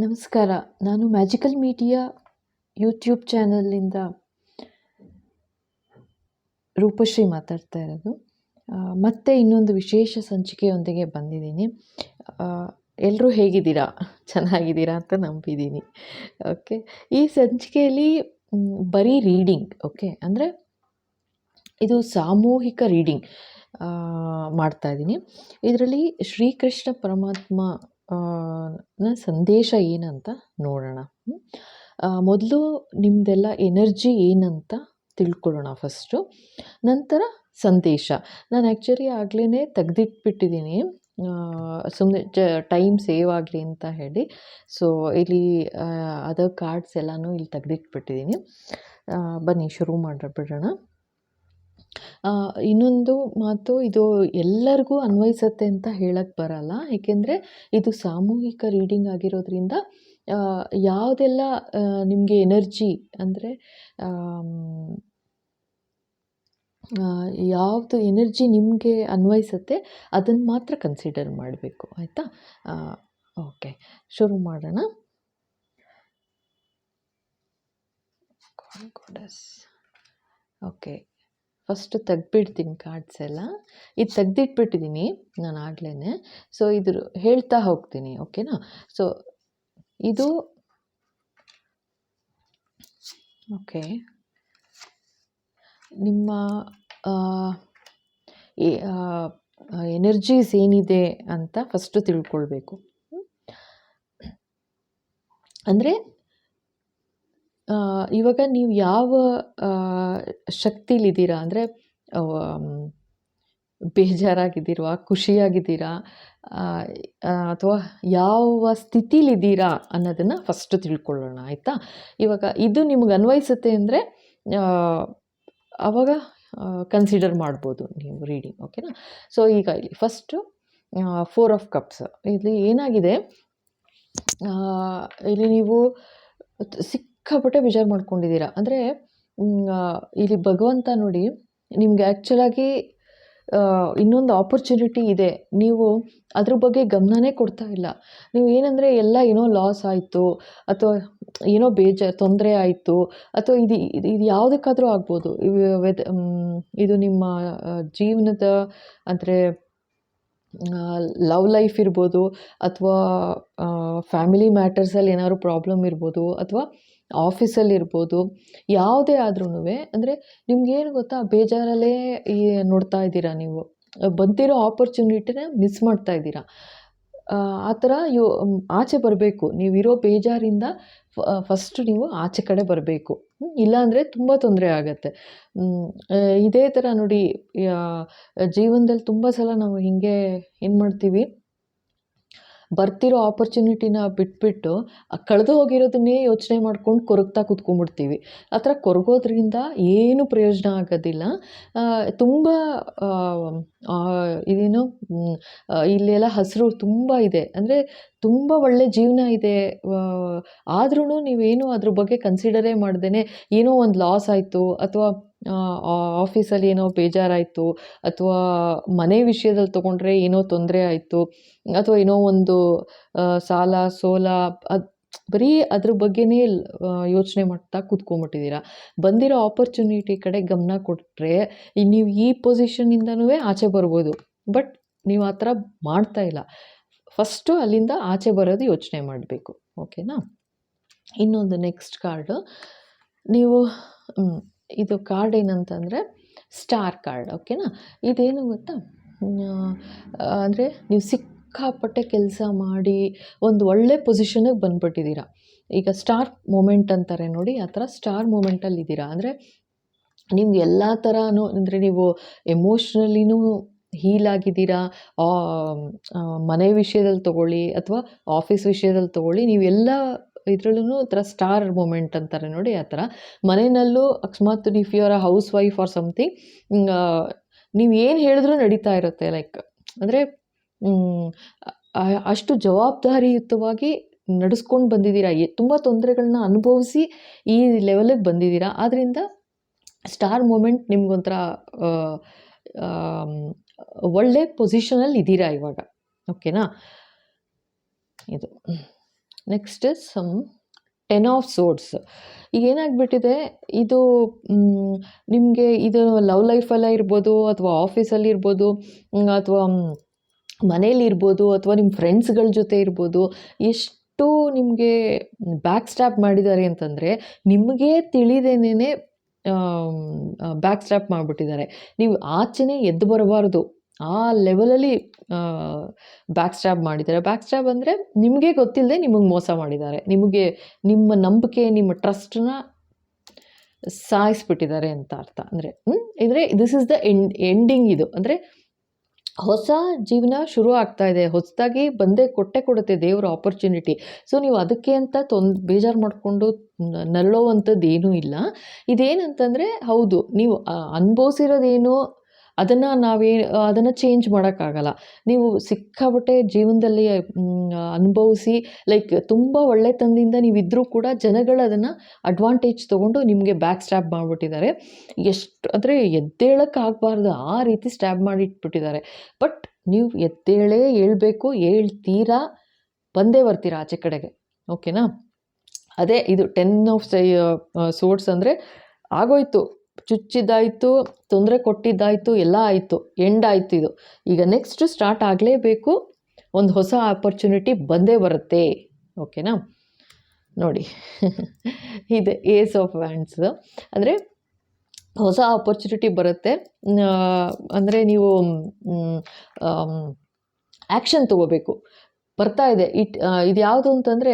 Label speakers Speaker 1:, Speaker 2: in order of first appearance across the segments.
Speaker 1: ನಮಸ್ಕಾರ. ನಾನು magical media YouTube ಚಾನಲ್ನಿಂದ Roopashree ಮಾತಾಡ್ತಾ ಇರೋದು. ಮತ್ತೆ ಇನ್ನೊಂದು ವಿಶೇಷ ಸಂಚಿಕೆಯೊಂದಿಗೆ ಬಂದಿದ್ದೀನಿ. ಎಲ್ಲರೂ ಹೇಗಿದ್ದೀರಾ? ಚೆನ್ನಾಗಿದ್ದೀರಾ ಅಂತ ನಂಬಿದ್ದೀನಿ. ಓಕೆ. ಈ ಸಂಚಿಕೆಯಲ್ಲಿ ಬರೀ ರೀಡಿಂಗ್, ಓಕೆ, ಅಂದರೆ ಇದು ಸಾಮೂಹಿಕ ರೀಡಿಂಗ್ ಮಾಡ್ತಾ ಇದ್ದೀನಿ. ಇದರಲ್ಲಿ ಶ್ರೀಕೃಷ್ಣ ಪರಮಾತ್ಮ ನ ಸಂದೇಶ ಏನಂತ ನೋಡೋಣ. ಮೊದಲು ನಿಮ್ಮದೆಲ್ಲ ಎನರ್ಜಿ ಏನಂತ ತಿಳ್ಕೊಳ್ಳೋಣ ಫಸ್ಟು, ನಂತರ ಸಂದೇಶ. ನಾನು ಆ್ಯಕ್ಚುಲಿ ಆಗಲೇ ತೆಗೆದಿಟ್ಬಿಟ್ಟಿದ್ದೀನಿ, ಸುಮ್ಮನೆ ಟೈಮ್ ಸೇವ್ ಆಗಲಿ ಅಂತ ಹೇಳಿ. ಸೊ ಇಲ್ಲಿ ಅದರ್ ಕಾರ್ಡ್ಸ್ ಎಲ್ಲನೂ ಇಲ್ಲಿ ತೆಗೆದಿಟ್ಬಿಟ್ಟಿದ್ದೀನಿ. ಬನ್ನಿ ಶುರು ಮಾಡಿಬಿಡೋಣ. ಇನ್ನೊಂದು ಮಾತು, ಇದು ಎಲ್ಲರಿಗೂ ಅನ್ವಯಿಸುತ್ತೆ ಅಂತ ಹೇಳಕ್ಕೆ ಬರಲ್ಲ. ಏಕೆಂದರೆ ಇದು ಸಾಮೂಹಿಕ ರೀಡಿಂಗ್ ಆಗಿರೋದ್ರಿಂದ ಯಾವುದೆಲ್ಲ ನಿಮಗೆ ಎನರ್ಜಿ ಅಂದರೆ ಯಾವುದು ಎನರ್ಜಿ ನಿಮಗೆ ಅನ್ವಯಿಸುತ್ತೆ ಅದನ್ನು ಮಾತ್ರ ಕನ್ಸಿಡರ್ ಮಾಡಬೇಕು, ಆಯಿತಾ? ಓಕೆ, ಶುರು ಮಾಡೋಣ. ಓಕೆ, ಫಸ್ಟು ತೆಗ್ದುಬಿಡ್ತೀನಿ ಕಾರ್ಡ್ಸ್ ಎಲ್ಲ. ಇದು ತೆಗ್ದಿಟ್ಬಿಟ್ಟಿದ್ದೀನಿ ನಾನು ಆಗ್ಲೇ. ಸೊ ಇದ್ರ ಹೇಳ್ತಾ ಹೋಗ್ತೀನಿ, ಓಕೆನಾ? ಸೊ ಇದು ಓಕೆ, ನಿಮ್ಮ ಎನರ್ಜೀಸ್ ಏನಿದೆ ಅಂತ ಫಸ್ಟು ತಿಳ್ಕೊಳ್ಬೇಕು. ಅಂದರೆ ಇವಾಗ ನೀವು ಯಾವ ಶಕ್ತಿಲಿದ್ದೀರಾ, ಅಂದರೆ ಬೇಜಾರಾಗಿದ್ದೀರಾ, ಖುಷಿಯಾಗಿದ್ದೀರಾ, ಅಥವಾ ಯಾವ ಸ್ಥಿತಿಲಿದ್ದೀರಾ ಅನ್ನೋದನ್ನು ಫಸ್ಟು ತಿಳ್ಕೊಳ್ಳೋಣ, ಆಯಿತಾ? ಇವಾಗ ಇದು ನಿಮ್ಗೆ ಅನ್ವಯಿಸುತ್ತೆ ಅಂದರೆ ಆವಾಗ ಕನ್ಸಿಡರ್ ಮಾಡ್ಬೋದು ನೀವು ರೀಡಿಂಗ್, ಓಕೆನಾ? ಸೊ ಈಗ ಇಲ್ಲಿ ಫಸ್ಟು 4 ಆಫ್ ಕಪ್ಸ್. ಇಲ್ಲಿ ಏನಾಗಿದೆ, ಇಲ್ಲಿ ನೀವು ಸಿಕ್ಕಾಪಟ್ಟೆ ಬೇಜಾರು ಮಾಡ್ಕೊಂಡಿದ್ದೀರಾ. ಅಂದರೆ ಇಲ್ಲಿ ಭಗವಂತ ನೋಡಿ ನಿಮ್ಗೆ ಆ್ಯಕ್ಚುಲಾಗಿ ಇನ್ನೊಂದು ಆಪರ್ಚುನಿಟಿ ಇದೆ, ನೀವು ಅದ್ರ ಬಗ್ಗೆ ಗಮನನೇ ಕೊಡ್ತಾ ಇಲ್ಲ. ನೀವು ಏನಂದರೆ ಎಲ್ಲ ಏನೋ ಲಾಸ್ ಆಯಿತು, ಅಥವಾ ಏನೋ ತೊಂದರೆ ಆಯಿತು, ಅಥವಾ ಇದು ಯಾವುದಕ್ಕಾದರೂ ಆಗ್ಬೋದು. ಇದು ನಿಮ್ಮ ಜೀವನದ ಅಂದರೆ ಲವ್ ಲೈಫ್ ಇರ್ಬೋದು, ಅಥವಾ ಫ್ಯಾಮಿಲಿ ಮ್ಯಾಟರ್ಸಲ್ಲಿ ಏನಾದ್ರು ಪ್ರಾಬ್ಲಮ್ ಇರ್ಬೋದು, ಅಥವಾ ಆಫೀಸಲ್ಲಿರ್ಬೋದು, ಯಾವುದೇ ಆದ್ರೂ. ಅಂದರೆ ನಿಮ್ಗೇನು ಗೊತ್ತಾ, ಬೇಜಾರಲ್ಲೇ ನೋಡ್ತಾ ಇದ್ದೀರಾ, ನೀವು ಬಂದಿರೋ ಆಪರ್ಚುನಿಟಿನ ಮಿಸ್ ಮಾಡ್ತಾ ಇದ್ದೀರಾ. ಆ ಥರ ಆಚೆ ಬರಬೇಕು. ನೀವಿರೋ ಬೇಜಾರಿಂದ ಫಸ್ಟು ನೀವು ಆಚೆ ಕಡೆ ಬರಬೇಕು. ಇಲ್ಲಾಂದರೆ ತುಂಬ ತೊಂದರೆ ಆಗತ್ತೆ. ಇದೇ ಥರ ನೋಡಿ, ಜೀವನದಲ್ಲಿ ತುಂಬ ಸಲ ನಾವು ಹೀಗೆ ಏನು ಮಾಡ್ತೀವಿ, ಬರ್ತಿರೋ ಆಪರ್ಚುನಿಟಿನ ಬಿಟ್ಬಿಟ್ಟು ಕಳೆದು ಹೋಗಿರೋದನ್ನೇ ಯೋಚನೆ ಮಾಡ್ಕೊಂಡು ಕೊರಗ್ತಾ ಕೂತ್ಕೊಂಡ್ಬಿಡ್ತೀವಿ. ಆ ಥರ ಕೊರಗೋದ್ರಿಂದ ಏನೂ ಪ್ರಯೋಜನ ಆಗೋದಿಲ್ಲ. ತುಂಬ ಇದೇನು ಇಲ್ಲೆಲ್ಲ ಹಸಿರು ತುಂಬ ಇದೆ, ಅಂದರೆ ತುಂಬ ಒಳ್ಳೆ ಜೀವನ ಇದೆ. ಆದ್ರೂ ನೀವೇನು ಅದ್ರ ಬಗ್ಗೆ ಕನ್ಸಿಡರೇ ಮಾಡ್ದೇ ಏನೋ ಒಂದು ಲಾಸ್ ಆಯಿತು, ಅಥವಾ ಆಫೀಸಲ್ಲಿ ಏನೋ ಬೇಜಾರಾಯಿತು, ಅಥವಾ ಮನೆ ವಿಷಯದಲ್ಲಿ ತೊಗೊಂಡ್ರೆ ಏನೋ ತೊಂದರೆ ಆಯಿತು, ಅಥವಾ ಏನೋ ಒಂದು ಸಾಲ ಸೋಲ, ಬರೀ ಅದ್ರ ಬಗ್ಗೆನೇ ಯೋಚನೆ ಮಾಡ್ತಾ ಕೂತ್ಕೊಂಡ್ಬಿಟ್ಟಿದ್ದೀರಾ. ಬಂದಿರೋ ಆಪರ್ಚುನಿಟಿ ಕಡೆ ಗಮನ ಕೊಟ್ಟರೆ ನೀವು ಈ ಪೊಸಿಷನ್ನಿಂದನೂ ಆಚೆ ಬರ್ಬೋದು. ಬಟ್ ನೀವು ಆ ಥರ ಮಾಡ್ತಾ ಇಲ್ಲ. ಫಸ್ಟು ಅಲ್ಲಿಂದ ಆಚೆ ಬರೋದು ಯೋಚನೆ ಮಾಡಬೇಕು, ಓಕೆನಾ? ಇನ್ನೊಂದು ನೆಕ್ಸ್ಟ್ ಕಾರ್ಡು, ನೀವು ಇದು ಕಾರ್ಡ್ ಏನಂತಂದರೆ ಸ್ಟಾರ್ ಕಾರ್ಡ್, ಓಕೆನಾ? ಇದೇನು ಗೊತ್ತಾ, ಅಂದರೆ ನೀವು ಸಿಕ್ಕಾಪಟ್ಟೆ ಕೆಲಸ ಮಾಡಿ ಒಂದು ಒಳ್ಳೆ ಪೊಸಿಷನ್ನಿಗೆ ಬಂದುಬಿಟ್ಟಿದ್ದೀರಾ. ಈಗ ಸ್ಟಾರ್ ಮೂಮೆಂಟ್ ಅಂತಾರೆ ನೋಡಿ, ಆ ಥರ ಸ್ಟಾರ್ ಮೂಮೆಂಟಲ್ಲಿದ್ದೀರಾ. ಅಂದರೆ ನಿಮ್ಗೆ ಎಲ್ಲ ಥರನೂ, ಅಂದರೆ ನೀವು ಎಮೋಷ್ನಲಿನೂ ಹೀಲ್ ಆಗಿದ್ದೀರಾ. ಮನೆ ವಿಷಯದಲ್ಲಿ ತೊಗೊಳ್ಳಿ, ಅಥವಾ ಆಫೀಸ್ ವಿಷಯದಲ್ಲಿ ತೊಗೊಳ್ಳಿ, ನೀವೆಲ್ಲ ಇದರಲ್ಲೂ ಥರ ಸ್ಟಾರ್ ಮೂಮೆಂಟ್ ಅಂತಾರೆ ನೋಡಿ, ಆ ಥರ. ಮನೆಯಲ್ಲೂ ಅಕಸ್ಮಾತ್ if you are a housewife or something, ನೀವು ಏನು ಹೇಳಿದ್ರೂ ನಡೀತಾ ಇರುತ್ತೆ. ಲೈಕ್ ಅಂದರೆ ಅಷ್ಟು ಜವಾಬ್ದಾರಿಯುತವಾಗಿ ನಡೆಸ್ಕೊಂಡು ಬಂದಿದ್ದೀರಾ. ತುಂಬ ತೊಂದರೆಗಳನ್ನ ಅನುಭವಿಸಿ ಈ ಲೆವೆಲಿಗೆ ಬಂದಿದ್ದೀರಾ. ಆದ್ದರಿಂದ ಸ್ಟಾರ್ ಮೂಮೆಂಟ್ ನಿಮ್ಗೊಂಥರ ಒಳ್ಳೆ ಪೊಸಿಷನಲ್ಲಿ ಇದ್ದೀರಾ ಇವಾಗ, ಓಕೆನಾ? ಇದು ನೆಕ್ಸ್ಟ್ ಸಮ್ 10 ಆಫ್ ಸೋರ್ಡ್ಸ್. ಈಗ ಏನಾಗ್ಬಿಟ್ಟಿದೆ, ಇದು ನಿಮಗೆ ಇದು ಲವ್ ಲೈಫಲ್ಲೇ ಇರ್ಬೋದು, ಅಥವಾ ಆಫೀಸಲ್ಲಿ ಇರ್ಬೋದು, ಅಥವಾ ಮನೇಲಿರ್ಬೋದು, ಅಥವಾ ನಿಮ್ಮ ಫ್ರೆಂಡ್ಸ್ಗಳ ಜೊತೆ ಇರ್ಬೋದು. ಎಷ್ಟು ನಿಮಗೆ ಬ್ಯಾಕ್ ಸ್ಟ್ಯಾಪ್ ಮಾಡಿದ್ದಾರೆ ಅಂತಂದರೆ, ನಿಮಗೇ ತಿಳಿದೇನೆ ಬ್ಯಾಕ್ ಸ್ಟ್ಯಾಪ್ ಮಾಡಿಬಿಟ್ಟಿದ್ದಾರೆ. ನೀವು ಆಚೆನೇ ಎದ್ದು ಬರಬಾರ್ದು, ಆ ಲೆವೆಲಲ್ಲಿ ಬ್ಯಾಕ್ ಸ್ಟ್ಯಾಪ್ ಮಾಡಿದ್ದಾರೆ. ಬ್ಯಾಕ್ ಸ್ಟ್ಯಾಪ್ ಅಂದರೆ ನಿಮಗೆ ಗೊತ್ತಿಲ್ಲದೆ ನಿಮಗೆ ಮೋಸ ಮಾಡಿದ್ದಾರೆ. ನಿಮಗೆ ನಿಮ್ಮ ನಂಬಿಕೆ, ನಿಮ್ಮ ಟ್ರಸ್ಟನ್ನ ಸಾಯಿಸ್ಬಿಟ್ಟಿದ್ದಾರೆ ಅಂತ ಅರ್ಥ. ಅಂದರೆ ದಿಸ್ ಇಸ್ ದ ಎಂಡಿಂಗ್. ಇದು ಅಂದರೆ ಹೊಸ ಜೀವನ ಶುರು ಆಗ್ತಾ ಇದೆ, ಹೊಸದಾಗಿ ಬಂದೇ ಕೊಡುತ್ತೆ ದೇವ್ರ ಆಪರ್ಚುನಿಟಿ. ಸೊ ನೀವು ಅದಕ್ಕೆ ಅಂತ ಬೇಜಾರು ಮಾಡಿಕೊಂಡು ನರಳೋವಂಥದ್ದು ಏನೂ ಇಲ್ಲ. ಇದೇನಂತಂದರೆ, ಹೌದು, ನೀವು ಅನುಭವಿಸಿರೋದೇನು ಅದನ್ನು ಚೇಂಜ್ ಮಾಡೋಕ್ಕಾಗಲ್ಲ. ನೀವು ಸಿಕ್ಕಾಪಟ್ಟೆ ಜೀವನದಲ್ಲಿ ಅನುಭವಿಸಿ, ಲೈಕ್ ತುಂಬ ಒಳ್ಳೆತನದಿಂದ ನೀವಿದ್ದರೂ ಕೂಡ ಜನಗಳು ಅದನ್ನು ಅಡ್ವಾಂಟೇಜ್ ತೊಗೊಂಡು ನಿಮಗೆ ಬ್ಯಾಕ್ ಸ್ಟ್ಯಾಪ್ ಮಾಡಿಬಿಟ್ಟಿದ್ದಾರೆ. ಎಷ್ಟು ಅಂದರೆ ಎದ್ದೇಳೋಕ್ಕಾಗಬಾರ್ದು ಆ ರೀತಿ ಸ್ಟ್ಯಾಪ್ ಮಾಡಿಟ್ಬಿಟ್ಟಿದ್ದಾರೆ. ಬಟ್ ನೀವು ಹೇಳ್ಬೇಕು, ಹೇಳ್ತೀರಾ, ಬಂದೇ ಬರ್ತೀರಾ ಆಚೆ ಕಡೆಗೆ. ಓಕೆನಾ? ಅದೇ ಇದು 10 ಆಫ್ ಸೋರ್ಡ್ಸ್ ಅಂದರೆ ಆಗೋಯ್ತು, ಚುಚ್ಚಿದ್ದಾಯಿತು, ತೊಂದರೆ ಕೊಟ್ಟಿದ್ದಾಯಿತು, ಎಲ್ಲ ಆಯಿತು, ಎಂಡ್ ಆಯಿತು ಇದು. ಈಗ ನೆಕ್ಸ್ಟ್ ಸ್ಟಾರ್ಟ್ ಆಗಲೇಬೇಕು, ಒಂದು ಹೊಸ ಆಪರ್ಚುನಿಟಿ ಬಂದೇ ಬರುತ್ತೆ. ಓಕೆನಾ? ನೋಡಿ ಇದೆ ಏಸ್ ಆಫ್ ವ್ಯಾಂಡ್ಸ್. ಅಂದರೆ ಹೊಸ ಆಪರ್ಚುನಿಟಿ ಬರುತ್ತೆ. ಅಂದರೆ ನೀವು ಆ್ಯಕ್ಷನ್ ತೊಗೋಬೇಕು. ಬರ್ತಾ ಇದೆ. ಇದು ಯಾವುದು ಅಂತಂದರೆ,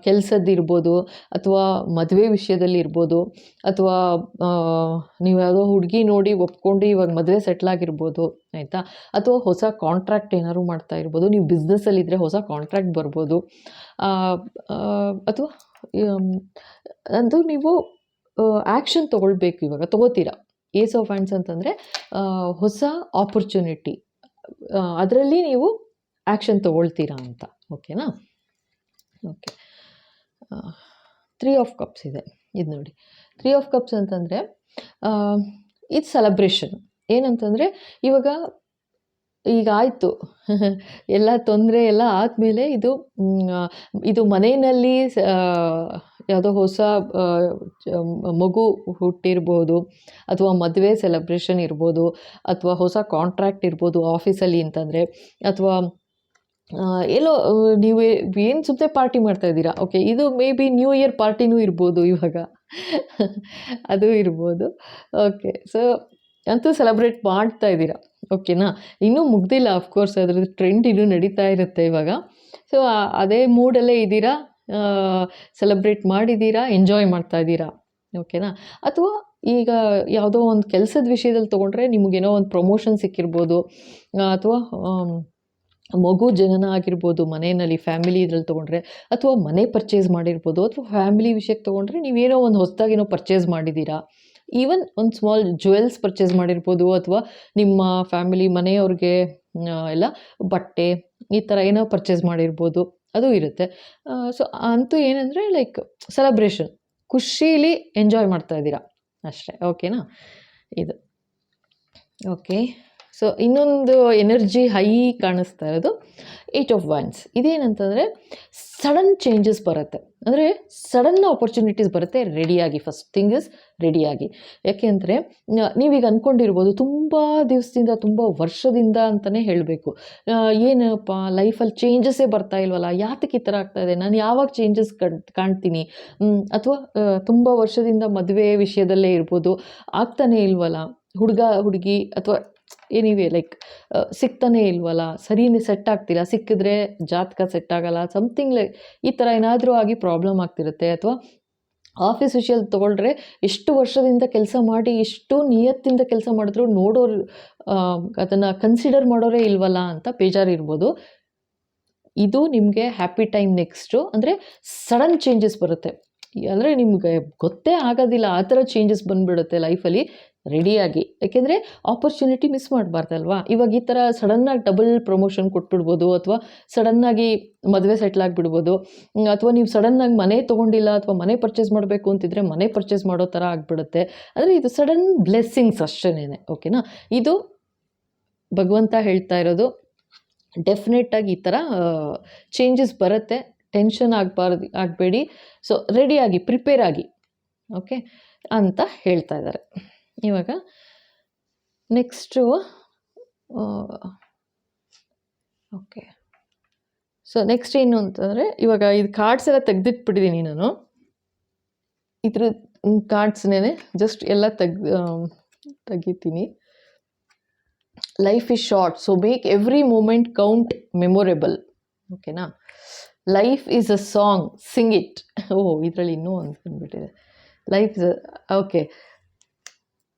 Speaker 1: ಕೆಲಸದ್ದಿರ್ಬೋದು, ಅಥವಾ ಮದುವೆ ವಿಷಯದಲ್ಲಿ ಇರ್ಬೋದು, ಅಥವಾ ನೀವು ಯಾವುದೋ ಹುಡುಗಿ ನೋಡಿ ಒಪ್ಕೊಂಡು ಇವಾಗ ಮದುವೆ ಸೆಟ್ಲಾಗಿರ್ಬೋದು, ಆಯಿತಾ? ಅಥವಾ ಹೊಸ ಕಾಂಟ್ರಾಕ್ಟ್ ಏನಾದ್ರು ಮಾಡ್ತಾ ಇರ್ಬೋದು. ನೀವು ಬಿಸ್ನೆಸ್ಸಲ್ಲಿದ್ದರೆ ಹೊಸ ಕಾಂಟ್ರಾಕ್ಟ್ ಬರ್ಬೋದು. ಅಥವಾ ಅದು ನೀವು ಆ್ಯಕ್ಷನ್ ತೊಗೊಳ್ಬೇಕು. ಇವಾಗ ತೊಗೋತೀರಾ. ಏಸ್ ಆಫ್ ಹ್ಯಾಂಡ್ಸ್ ಅಂತಂದರೆ ಹೊಸ ಆಪರ್ಚುನಿಟಿ, ಅದರಲ್ಲಿ ನೀವು ಆ್ಯಕ್ಷನ್ ತೊಗೊಳ್ತೀರಾ ಅಂತ. ಓಕೆನಾ? ಓಕೆ. 3 ಆಫ್ ಕಪ್ಸ್ ಇದೆ. ಇದು ನೋಡಿ, 3 ಆಫ್ ಕಪ್ಸ್ ಅಂತಂದರೆ ಇದು ಸೆಲೆಬ್ರೇಷನ್. ಏನಂತಂದರೆ, ಈಗ ಆಯಿತು ಎಲ್ಲ ತೊಂದರೆ ಎಲ್ಲ ಆದಮೇಲೆ ಇದು ಮನೆಯಲ್ಲಿ ಯಾವುದೋ ಹೊಸ ಮಗು ಹುಟ್ಟಿರ್ಬೋದು, ಅಥವಾ ಮದುವೆ ಸೆಲೆಬ್ರೇಷನ್ ಇರ್ಬೋದು, ಅಥವಾ ಹೊಸ ಕಾಂಟ್ರಾಕ್ಟ್ ಇರ್ಬೋದು ಆಫೀಸಲ್ಲಿ ಅಂತಂದರೆ, ಅಥವಾ ಎಲ್ಲೋ ನೀವು ಏನು ಸುಮ್ಮನೆ ಪಾರ್ಟಿ ಮಾಡ್ತಾಯಿದ್ದೀರಾ. ಓಕೆ, ಇದು ಮೇ ಬಿ ನ್ಯೂ ಇಯರ್ ಪಾರ್ಟಿನೂ ಇರ್ಬೋದು ಇವಾಗ ಅದು ಇರ್ಬೋದು. ಓಕೆ, ಸೊ ಅಂತೂ ಸೆಲೆಬ್ರೇಟ್ ಮಾಡ್ತಾ ಇದ್ದೀರಾ. ಓಕೆನಾ? ಇನ್ನೂ ಮುಗ್ದಿಲ್ಲ, ಅಫ್ಕೋರ್ಸ್ ಅದ್ರದ್ದು ಟ್ರೆಂಡ್ ಇನ್ನೂ ನಡೀತಾ ಇರುತ್ತೆ ಇವಾಗ. ಸೊ ಅದೇ ಮೂಡಲ್ಲೇ ಇದ್ದೀರಾ, ಸೆಲೆಬ್ರೇಟ್ ಮಾಡಿದ್ದೀರಾ, ಎಂಜಾಯ್ ಮಾಡ್ತಾ ಇದ್ದೀರಾ. ಓಕೆನಾ? ಅಥವಾ ಈಗ ಯಾವುದೋ ಒಂದು ಕೆಲಸದ ವಿಷಯದಲ್ಲಿ ತೊಗೊಂಡ್ರೆ, ನಿಮಗೇನೋ ಒಂದು ಪ್ರಮೋಷನ್ ಸಿಕ್ಕಿರ್ಬೋದು, ಅಥವಾ ಮಗು ಜನನ ಆಗಿರ್ಬೋದು ಮನೆಯಲ್ಲಿ, ಫ್ಯಾಮಿಲಿ ಇದ್ರಲ್ಲಿ ತೊಗೊಂಡ್ರೆ, ಅಥವಾ ಮನೆ ಪರ್ಚೇಸ್ ಮಾಡಿರ್ಬೋದು, ಅಥವಾ ಫ್ಯಾಮಿಲಿ ವಿಷಯಕ್ಕೆ ತೊಗೊಂಡ್ರೆ ನೀವೇನೋ ಒಂದು ಹೊಸದಾಗೇನೋ ಪರ್ಚೇಸ್ ಮಾಡಿದ್ದೀರಾ. ಈವನ್ ಒಂದು ಸ್ಮಾಲ್ ಜ್ಯುವೆಲ್ಸ್ ಪರ್ಚೇಸ್ ಮಾಡಿರ್ಬೋದು, ಅಥವಾ ನಿಮ್ಮ ಫ್ಯಾಮಿಲಿ ಮನೆಯವ್ರಿಗೆ ಎಲ್ಲ ಬಟ್ಟೆ ಈ ಥರ ಏನೋ ಪರ್ಚೇಸ್ ಮಾಡಿರ್ಬೋದು, ಅದು ಇರುತ್ತೆ. ಸೊ ಅಂತೂ ಏನಂದರೆ, ಲೈಕ್ ಸೆಲೆಬ್ರೇಷನ್, ಖುಷೀಲಿ ಎಂಜಾಯ್ ಮಾಡ್ತಾ ಇದ್ದೀರಾ ಅಷ್ಟೇ. ಓಕೆನಾ? ಇದು ಓಕೆ. ಸೊ ಇನ್ನೊಂದು ಎನರ್ಜಿ ಹೈ ಕಾಣಿಸ್ತಾ ಇರೋದು 8 ಆಫ್ ವಾಂಡ್ಸ್. ಇದೇನಂತಂದರೆ, ಸಡನ್ ಚೇಂಜಸ್ ಬರುತ್ತೆ. ಅಂದರೆ ಸಡನ್ ಆಪರ್ಚುನಿಟೀಸ್ ಬರುತ್ತೆ. ರೆಡಿಯಾಗಿ, ಫಸ್ಟ್ ಥಿಂಗ್ ಇಸ್ ರೆಡಿಯಾಗಿ. ಯಾಕೆ ಅಂದರೆ, ನೀವೀಗ ಅಂದ್ಕೊಂಡಿರ್ಬೋದು ತುಂಬ ದಿವಸದಿಂದ, ತುಂಬ ವರ್ಷದಿಂದ ಅಂತಲೇ ಹೇಳಬೇಕು, ಏನಪ್ಪ ಲೈಫಲ್ಲಿ ಚೇಂಜಸ್ಸೇ ಬರ್ತಾ ಇಲ್ವಲ್ಲ, ಯಾತಕ್ಕೆ ಈ ಥರ ಆಗ್ತಾಯಿದೆ, ನಾನು ಯಾವಾಗ ಚೇಂಜಸ್ ಕಾಣ್ತೀನಿ, ಅಥವಾ ತುಂಬ ವರ್ಷದಿಂದ ಮದುವೆ ವಿಷಯದಲ್ಲೇ ಇರ್ಬೋದು, ಆಗ್ತಾನೇ ಇಲ್ವಲ್ಲ, ಹುಡುಗಿ ಅಥವಾ ಏನಿವೆ, ಲೈಕ್ ಸಿಗ್ತಾನೇ ಇಲ್ವಲ್ಲ, ಸರಿಯೇ ಸೆಟ್ ಆಗ್ತಿಲ್ಲ, ಸಿಕ್ಕಿದ್ರೆ ಜಾತಕ ಸೆಟ್ ಆಗಲ್ಲ, ಸಮಥಿಂಗ್ ಲೈಕ್ ಈ ಥರ ಏನಾದರೂ ಆಗಿ ಪ್ರಾಬ್ಲಮ್ ಆಗ್ತಿರುತ್ತೆ. ಅಥವಾ ಆಫೀಸ್ ವಿಷಯದಲ್ಲಿ ತೊಗೊಳ್ರೆ, ಎಷ್ಟು ವರ್ಷದಿಂದ ಕೆಲಸ ಮಾಡಿ, ಎಷ್ಟು ನಿಯತ್ತಿಂದ ಕೆಲಸ ಮಾಡಿದ್ರು ನೋಡೋರು ಅದನ್ನು ಕನ್ಸಿಡರ್ ಮಾಡೋರೇ ಇಲ್ವಲ್ಲ ಅಂತ ಬೇಜಾರಿರ್ಬೋದು. ಇದು ನಿಮಗೆ ಹ್ಯಾಪಿ ಟೈಮ್. ನೆಕ್ಸ್ಟು ಅಂದರೆ ಸಡನ್ ಚೇಂಜಸ್ ಬರುತ್ತೆ. ಅಂದರೆ ನಿಮಗೆ ಗೊತ್ತೇ ಆಗೋದಿಲ್ಲ, ಆ ಥರ ಚೇಂಜಸ್ ಬಂದುಬಿಡುತ್ತೆ ಲೈಫಲ್ಲಿ. ರೆಡಿಯಾಗಿ, ಯಾಕೆಂದರೆ ಆಪರ್ಚುನಿಟಿ ಮಿಸ್ ಮಾಡಬಾರ್ದಲ್ವಾ. ಇವಾಗ ಈ ಥರ ಸಡನ್ನಾಗಿ ಡಬಲ್ ಪ್ರಮೋಷನ್ ಕೊಟ್ಬಿಡ್ಬೋದು, ಅಥವಾ ಸಡನ್ನಾಗಿ ಮದುವೆ ಸೆಟ್ಲಾಗಿಬಿಡ್ಬೋದು, ಅಥವಾ ನೀವು ಸಡನ್ನಾಗಿ ಮನೆ ತೊಗೊಂಡಿಲ್ಲ, ಅಥವಾ ಮನೆ ಪರ್ಚೇಸ್ ಮಾಡಬೇಕು ಅಂತಿದ್ರೆ ಮನೆ ಪರ್ಚೇಸ್ ಮಾಡೋ ಥರ ಆಗಿಬಿಡುತ್ತೆ. ಅಂದರೆ ಇದು ಸಡನ್ ಬ್ಲೆಸ್ಸಿಂಗ್ಸ್ ಅಷ್ಟೇನೆ. ಓಕೆನಾ? ಇದು ಭಗವಂತ ಹೇಳ್ತಾ ಇರೋದು. ಡೆಫಿನೆಟ್ಟಾಗಿ ಈ ಥರ ಚೇಂಜಸ್ ಬರುತ್ತೆ. ಟೆನ್ಷನ್ ಆಗಬೇಡಿ. ಸೊ ರೆಡಿಯಾಗಿ, ಪ್ರಿಪೇರ್ ಆಗಿ, ಓಕೆ ಅಂತ ಹೇಳ್ತಾ ಇದ್ದಾರೆ. ಇವಾಗ ನೆಕ್ಸ್ಟು ಓಕೆ. ಸೊ ನೆಕ್ಸ್ಟ್ ಏನು ಅಂತಂದರೆ, ಇವಾಗ ಇದು ಕಾರ್ಡ್ಸ್ ಎಲ್ಲ ತೆಗೆದಿಟ್ಬಿಟ್ಟಿದ್ದೀನಿ ನಾನು. ಇದ್ರ ಕಾರ್ಡ್ಸ್ನೇ ಜಸ್ಟ್ ಎಲ್ಲ ತೆಗಿತೀನಿ. Life is short, so make every moment count memorable. ಓಕೆನಾ. Life is a song, sing it. ಇದರಲ್ಲಿ ಇನ್ನೂ ಒಂದು ಬಂದ್ಬಿಟ್ಟಿದೆ. Life is okay.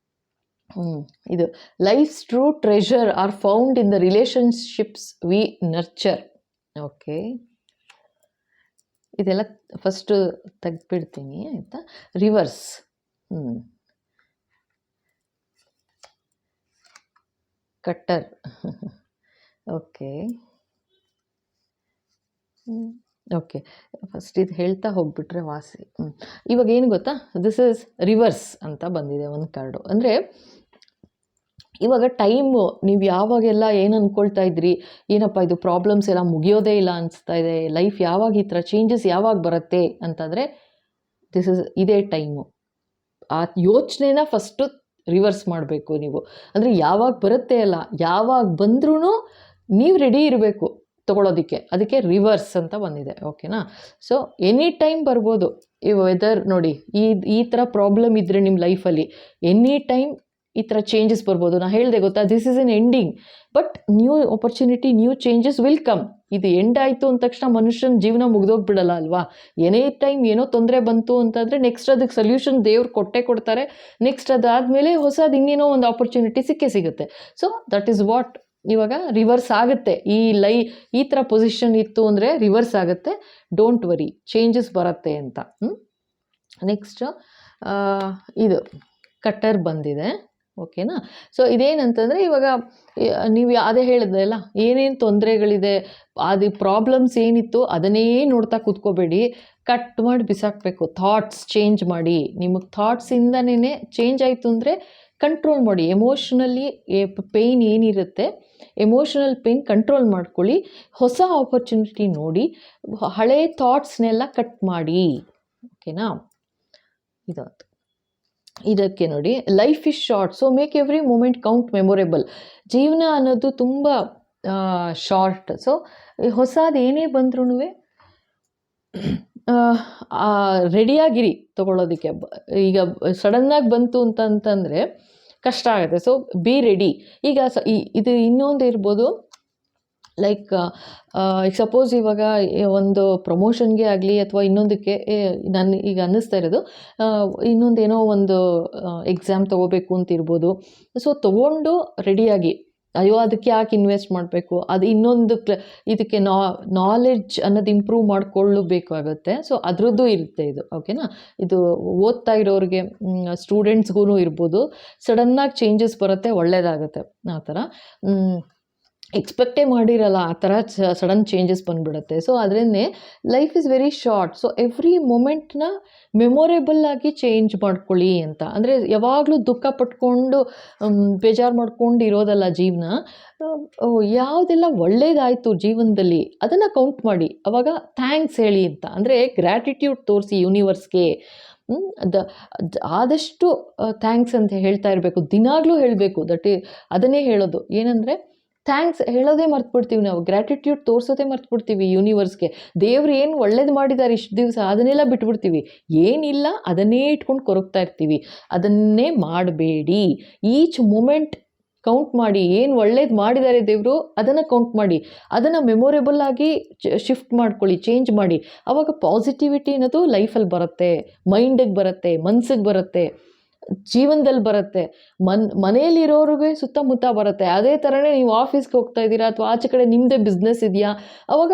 Speaker 1: ಇದು life's true treasure are found in the relationships we nurture. Okay, ಇದೆಲ್ಲ ಫಸ್ಟು ತೆಗ್ದುಬಿಡ್ತೀನಿ ಆಯಿತಾ. Reverse. Cutter. Okay okay, first ಇದು ಹೇಳ್ತಾ ಹೋಗ್ಬಿಟ್ರೆ ವಾಸಿ. ಇವಾಗ ಏನು ಗೊತ್ತಾ, ದಿಸ್ ಇಸ್ ರಿವರ್ಸ್ ಅಂತ ಬಂದಿದೆ ಒಂದು ಕಾರ್ಡು. ಅಂದರೆ ಇವಾಗ ಟೈಮು ನೀವು ಯಾವಾಗೆಲ್ಲ ಏನು ಅಂದ್ಕೊಳ್ತಾ ಇದ್ರಿ, ಏನಪ್ಪ ಇದು ಪ್ರಾಬ್ಲಮ್ಸ್ ಎಲ್ಲ ಮುಗಿಯೋದೇ ಇಲ್ಲ ಅನಿಸ್ತಾ ಇದೆ, ಲೈಫ್ ಯಾವಾಗ ಈ ಥರ ಚೇಂಜಸ್ ಯಾವಾಗ ಬರುತ್ತೆ ಅಂತಂದರೆ ಇದೇ ಟೈಮು. ಆ ಯೋಚನೆನ ಫಸ್ಟು ರಿವರ್ಸ್ ಮಾಡಬೇಕು ನೀವು. ಅಂದರೆ ಯಾವಾಗ ಬರುತ್ತೆ ಅಲ್ಲ, ಯಾವಾಗ ಬಂದ್ರೂ ನೀವು ರೆಡಿ ಇರಬೇಕು ತೊಗೊಳೋದಕ್ಕೆ. ಅದಕ್ಕೆ ರಿವರ್ಸ್ ಅಂತ ಬಂದಿದೆ. ಓಕೆನಾ. ಸೊ ಎನಿ ಟೈಮ್ ಬರ್ಬೋದು. ಈ ವೆದರ್ ನೋಡಿ, ಈ ಥರ ಪ್ರಾಬ್ಲಮ್ ಇದ್ದರೆ ನಿಮ್ಮ ಲೈಫಲ್ಲಿ ಎನಿ ಟೈಮ್ ಈ ಥರ ಚೇಂಜಸ್ ಬರ್ಬೋದು. ನಾನು ಹೇಳಿದೆ ಗೊತ್ತಾ, this is N ending, but new opportunity, new changes will come. ಇದು ಎಂಡ್ ಆಯಿತು ಅಂದ ತಕ್ಷಣ ಮನುಷ್ಯನ ಜೀವನ ಮುಗ್ದೋಗ್ಬಿಡಲ್ಲ ಅಲ್ವಾ. ಎನಿ ಟೈಮ್ ಏನೋ ತೊಂದರೆ ಬಂತು ಅಂತಂದರೆ ನೆಕ್ಸ್ಟ್ ಅದಕ್ಕೆ ಸೊಲ್ಯೂಷನ್ ದೇವ್ರು ಕೊಡ್ತಾರೆ. ನೆಕ್ಸ್ಟ್ ಅದಾದಮೇಲೆ ಹೊಸದು ಇನ್ನೇನೋ ಒಂದು ಆಪರ್ಚುನಿಟಿ ಸಿಗುತ್ತೆ. So that is what. ಇವಾಗ ರಿವರ್ಸ್ ಆಗುತ್ತೆ. ಈ ಥರ ಪೊಸಿಷನ್ ಇತ್ತು ಅಂದರೆ ರಿವರ್ಸ್ ಆಗುತ್ತೆ. ಡೋಂಟ್ ವರಿ, ಚೇಂಜಸ್ ಬರುತ್ತೆ ಅಂತ. ನೆಕ್ಸ್ಟ್ ಇದು ಕಟ್ಟರ್ ಬಂದಿದೆ. ಓಕೆನಾ. ಸೊ ಇದೇನಂತಂದರೆ, ಇವಾಗ ನೀವು ಅದೇ ಹೇಳಿದೆ ಅಲ್ಲ, ಏನೇನು ತೊಂದರೆಗಳಿದೆ, ಅದು ಪ್ರಾಬ್ಲಮ್ಸ್ ಏನಿತ್ತು ಅದನ್ನೇ ನೋಡ್ತಾ ಕೂತ್ಕೋಬೇಡಿ, ಕಟ್ ಮಾಡಿ ಬಿಸಾಕಬೇಕು. ಥಾಟ್ಸ್ ಚೇಂಜ್ ಮಾಡಿ. ನಿಮಗೆ ಥಾಟ್ಸಿಂದನೇ ಚೇಂಜ್ ಆಯಿತು ಅಂದರೆ ಕಂಟ್ರೋಲ್ ಮಾಡಿ. ಎಮೋಷ್ನಲಿ ಪೇಯ್ನ್ ಏನಿರುತ್ತೆ, ಎಮೋಷನಲ್ ಪೇಯ್ನ್ ಕಂಟ್ರೋಲ್ ಮಾಡ್ಕೊಳ್ಳಿ. ಹೊಸ ಆಪರ್ಚುನಿಟಿ ನೋಡಿ, ಹಳೆ ಥಾಟ್ಸ್ನೆಲ್ಲ ಕಟ್ ಮಾಡಿ. ಓಕೆನಾ. ಇದಕ್ಕೆ ನೋಡಿ, life is short, so make every moment count memorable. ಜೀವನ ಅನ್ನೋದು ತುಂಬ ಶಾರ್ಟ್. ಸೊ ಹೊಸದು ಏನೇ ಬಂದ್ರೂ ರೆಡಿಯಾಗಿರಿ ತೊಗೊಳೋದಕ್ಕೆ. ಈಗ ಸಡನ್ನಾಗಿ ಬಂತು ಅಂತಂದರೆ ಕಷ್ಟ ಆಗುತ್ತೆ. So be ready. ಈಗ ಇದು ಇನ್ನೊಂದು ಇರ್ಬೋದು, ಲೈಕ್ ಸಪೋಸ್ ಇವಾಗ ಒಂದು ಪ್ರಮೋಷನ್ಗೆ ಆಗಲಿ ಅಥವಾ ಇನ್ನೊಂದಕ್ಕೆ ನಾನು ಈಗ ಅನ್ನಿಸ್ತಾ ಇರೋದು, ಇನ್ನೊಂದೇನೋ ಒಂದು ಎಕ್ಸಾಮ್ ತೊಗೋಬೇಕು ಅಂತಿರ್ಬೋದು. ಸೊ ತೊಗೊಂಡು ರೆಡಿಯಾಗಿ, ಅಯ್ಯೋ ಅದಕ್ಕೆ ಯಾಕೆ ಇನ್ವೆಸ್ಟ್ ಮಾಡಬೇಕು, ಅದು ಇನ್ನೊಂದು ಇದಕ್ಕೆ ನಾಲೆಡ್ಜ್ ಅನ್ನೋದು ಇಂಪ್ರೂವ್ ಮಾಡಿಕೊಳ್ಳಬೇಕಾಗುತ್ತೆ. ಸೊ ಅದರದ್ದು ಇರುತ್ತೆ ಇದು. ಓಕೆನಾ. ಇದು ಓದ್ತಾ ಇರೋರಿಗೆ, ಸ್ಟೂಡೆಂಟ್ಸ್ಗೂ ಇರ್ಬೋದು, ಸಡನ್ನಾಗಿ ಚೇಂಜಸ್ ಬರುತ್ತೆ, ಒಳ್ಳೆಯದಾಗುತ್ತೆ. ಆ ಥರ ಎಕ್ಸ್ಪೆಕ್ಟೇ ಮಾಡಿರಲ್ಲ, ಆ ಥರ ಸಡನ್ ಚೇಂಜಸ್ ಬಂದುಬಿಡುತ್ತೆ. ಸೊ ಅದರಿಂದನೇ life is very short, so every ಮೊಮೆಂಟ್ನ ಮೆಮೊರೇಬಲ್ ಆಗಿ ಚೇಂಜ್ ಮಾಡ್ಕೊಳ್ಳಿ ಅಂತ. ಅಂದರೆ ಯಾವಾಗಲೂ ದುಃಖ ಪಟ್ಕೊಂಡು ಬೇಜಾರು ಮಾಡ್ಕೊಂಡು ಇರೋದಲ್ಲ ಜೀವನ. ಯಾವುದೆಲ್ಲ ಒಳ್ಳೇದಾಯಿತು ಜೀವನದಲ್ಲಿ ಅದನ್ನು ಕೌಂಟ್ ಮಾಡಿ, ಅವಾಗ ಥ್ಯಾಂಕ್ಸ್ ಹೇಳಿ ಅಂತ. ಅಂದರೆ ಗ್ರ್ಯಾಟಿಟ್ಯೂಡ್ ತೋರಿಸಿ ಯೂನಿವರ್ಸ್ಗೆ. ಆದಷ್ಟು ಥ್ಯಾಂಕ್ಸ್ ಅಂತ ಹೇಳ್ತಾ ಇರಬೇಕು, ದಿನಾಗಲೂ ಹೇಳಬೇಕು. ಅದನ್ನೇ ಹೇಳೋದು ಏನಂದರೆ, ಥ್ಯಾಂಕ್ಸ್ ಹೇಳೋದೇ ಮರ್ತ್ಬಿಡ್ತೀವಿ ನಾವು, ಗ್ರ್ಯಾಟಿಟ್ಯೂಡ್ ತೋರಿಸೋದೇ ಮರ್ತ್ಬಿಡ್ತೀವಿ ಯೂನಿವರ್ಸ್ಗೆ. ದೇವ್ರು ಏನು ಒಳ್ಳೇದು ಮಾಡಿದ್ದಾರೆ ಇಷ್ಟು ದಿವಸ ಅದನ್ನೆಲ್ಲ ಬಿಟ್ಬಿಡ್ತೀವಿ, ಏನಿಲ್ಲ ಅದನ್ನೇ ಇಟ್ಕೊಂಡು ಕೊರಗ್ತಾ ಇರ್ತೀವಿ. ಅದನ್ನೇ ಮಾಡಬೇಡಿ. ಈಚ್ ಮೂಮೆಂಟ್ ಕೌಂಟ್ ಮಾಡಿ. ಏನು ಒಳ್ಳೇದು ಮಾಡಿದ್ದಾರೆ ದೇವರು ಅದನ್ನು ಕೌಂಟ್ ಮಾಡಿ, ಅದನ್ನು ಮೆಮೊರೇಬಲ್ ಆಗಿ ಶಿಫ್ಟ್ ಮಾಡ್ಕೊಳ್ಳಿ, ಚೇಂಜ್ ಮಾಡಿ. ಆವಾಗ ಪಾಸಿಟಿವಿಟಿ ಅನ್ನೋದು ಲೈಫಲ್ಲಿ ಬರುತ್ತೆ, ಮೈಂಡಿಗೆ ಬರುತ್ತೆ, ಮನ್ಸಿಗೆ ಬರುತ್ತೆ, ಜೀವನದಲ್ಲಿ ಬರುತ್ತೆ, ಮನೆಯಲ್ಲಿರೋರಿಗೆ ಸುತ್ತಮುತ್ತ ಬರುತ್ತೆ. ಅದೇ ಥರನೇ ನೀವು ಆಫೀಸ್ಗೆ ಹೋಗ್ತಾ ಇದ್ದೀರಾ ಅಥವಾ ಆಚೆ ಕಡೆ ನಿಮ್ಮದೇ ಬಿಸ್ನೆಸ್ ಇದೆಯಾ, ಆವಾಗ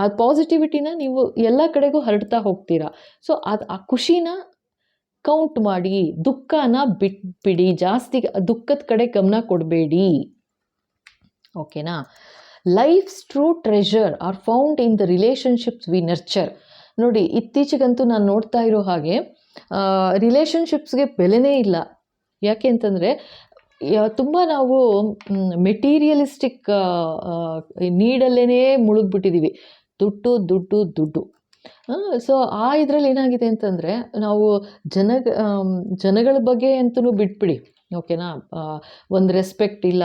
Speaker 1: ಆ ಪಾಸಿಟಿವಿಟಿನ ನೀವು ಎಲ್ಲ ಕಡೆಗೂ ಹರಡ್ತಾ ಹೋಗ್ತೀರಾ. ಸೊ ಆ ಖುಷಿನ ಕೌಂಟ್ ಮಾಡಿ, ದುಃಖನ ಬಿಟ್ಬಿಡಿ, ಜಾಸ್ತಿ ದುಃಖದ ಕಡೆ ಗಮನ ಕೊಡಬೇಡಿ. ಓಕೆನಾ. Life's true treasure are found in the relationships we nurture. ನೋಡಿ, ಇತ್ತೀಚೆಗಂತೂ ನಾನು ನೋಡ್ತಾ ಇರೋ ಹಾಗೆ ರಿಲೇಷನ್ಶಿಪ್ಸ್ಗೆ ಬೆಲೆನೇ ಇಲ್ಲ. ಯಾಕೆ ಅಂತಂದರೆ ತುಂಬ ನಾವು ಮೆಟೀರಿಯಲಿಸ್ಟಿಕ್ ನೀಡಲ್ಲೇ ಮುಳುಗ್ಬಿಟ್ಟಿದ್ದೀವಿ. ದುಡ್ಡು ದುಡ್ಡು ದುಡ್ಡು. ಸೊ ಆ ಇದರಲ್ಲಿ ಏನಾಗಿದೆ ಅಂತಂದರೆ, ನಾವು ಜನಗಳ ಬಗ್ಗೆ ಅಂತಲೂ ಬಿಟ್ಬಿಡಿ, ಓಕೆನಾ. ಒಂದು ರೆಸ್ಪೆಕ್ಟ್ ಇಲ್ಲ,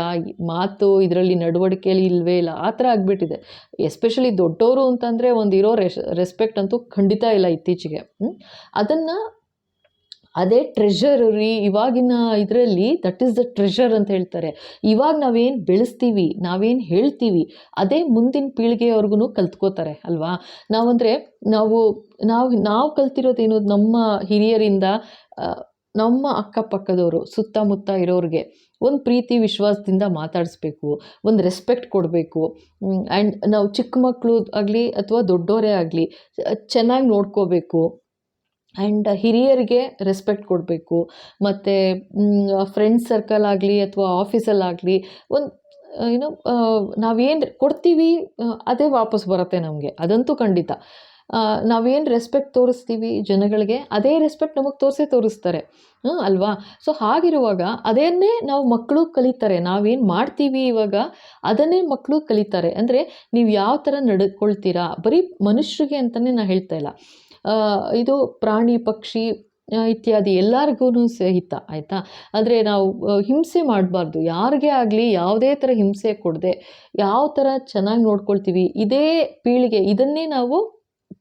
Speaker 1: ಮಾತು ಇದರಲ್ಲಿ ನಡವಳಿಕೆಯಲ್ಲಿ ಇಲ್ಲವೇ ಇಲ್ಲ, ಆ ಥರ ಆಗಿಬಿಟ್ಟಿದೆ. ಎಸ್ಪೆಷಲಿ ದೊಡ್ಡವರು ಅಂತಂದರೆ ಒಂದು ಇರೋ ರೆಸ್ಪೆಕ್ಟ್ ಅಂತೂ ಖಂಡಿತ ಇಲ್ಲ ಇತ್ತೀಚೆಗೆ. ಅದನ್ನು ಅದೇ ಟ್ರೆಷರ್ ರೀ ಇವಾಗಿನ ಇದರಲ್ಲಿ, ದಟ್ ಈಸ್ ದ ಟ್ರೆಷರ್ ಅಂತ ಹೇಳ್ತಾರೆ. ಇವಾಗ ನಾವೇನು ಬೆಳೆಸ್ತೀವಿ, ನಾವೇನು ಹೇಳ್ತೀವಿ, ಅದೇ ಮುಂದಿನ ಪೀಳಿಗೆಯವ್ರಿಗೂ ಕಲ್ತ್ಕೋತಾರೆ ಅಲ್ವಾ. ನಾವಂದರೆ ನಾವು ನಾವು ನಾವು ಕಲ್ತಿರೋದೇನು, ನಮ್ಮ ಹಿರಿಯರಿಂದ, ನಮ್ಮ ಅಕ್ಕಪಕ್ಕದವರು, ಸುತ್ತಮುತ್ತ ಇರೋರಿಗೆ ಒಂದು ಪ್ರೀತಿ ವಿಶ್ವಾಸದಿಂದ ಮಾತಾಡಿಸ್ಬೇಕು, ಒಂದು ರೆಸ್ಪೆಕ್ಟ್ ಕೊಡಬೇಕು. ಆ್ಯಂಡ್ ನಾವು ಚಿಕ್ಕ ಮಕ್ಕಳು ಆಗಲಿ ಅಥವಾ ದೊಡ್ಡವರೇ ಆಗಲಿ ಚೆನ್ನಾಗಿ ನೋಡ್ಕೋಬೇಕು. ಆ್ಯಂಡ್ ಹಿರಿಯರಿಗೆ ರೆಸ್ಪೆಕ್ಟ್ ಕೊಡಬೇಕು. ಮತ್ತು ಫ್ರೆಂಡ್ಸ್ ಸರ್ಕಲ್ ಆಗಲಿ ಅಥವಾ ಆಫೀಸಲ್ಲಾಗಲಿ ಒಂದು ಏನೋ ನಾವೇನು ಕೊಡ್ತೀವಿ ಅದೇ ವಾಪಸ್ ಬರುತ್ತೆ ನಮಗೆ, ಅದಂತೂ ಖಂಡಿತ. ನಾವೇನು ರೆಸ್ಪೆಕ್ಟ್ ತೋರಿಸ್ತೀವಿ ಜನಗಳಿಗೆ, ಅದೇ ರೆಸ್ಪೆಕ್ಟ್ ನಮಗೆ ತೋರಿಸ್ತಾರೆ ಅಲ್ವಾ. ಸೊ ಹಾಗಿರುವಾಗ ಅದನ್ನೇ ನಾವು ಮಕ್ಕಳು ಕಲಿತಾರೆ. ನಾವೇನು ಮಾಡ್ತೀವಿ ಇವಾಗ ಅದನ್ನೇ ಮಕ್ಕಳು ಕಲಿತಾರೆ. ಅಂದರೆ ನೀವು ಯಾವ ಥರ ನಡ್ಕೊಳ್ತೀರಾ, ಬರೀ ಮನುಷ್ಯರಿಗೆ ಅಂತಲೇ ನಾನು ಹೇಳ್ತಾ ಇಲ್ಲ, ಇದು ಪ್ರಾಣಿ ಪಕ್ಷಿ ಇತ್ಯಾದಿ ಎಲ್ಲರಿಗೂ ಸಹಿತ, ಆಯಿತಾ. ಅಂದರೆ ನಾವು ಹಿಂಸೆ ಮಾಡಬಾರ್ದು, ಯಾರಿಗೇ ಆಗಲಿ ಯಾವುದೇ ಥರ ಹಿಂಸೆ ಕೊಡದೆ ಯಾವ ಥರ ಚೆನ್ನಾಗಿ ನೋಡ್ಕೊಳ್ತೀವಿ, ಇದೇ ಪೀಳಿಗೆ ಇದನ್ನೇ ನಾವು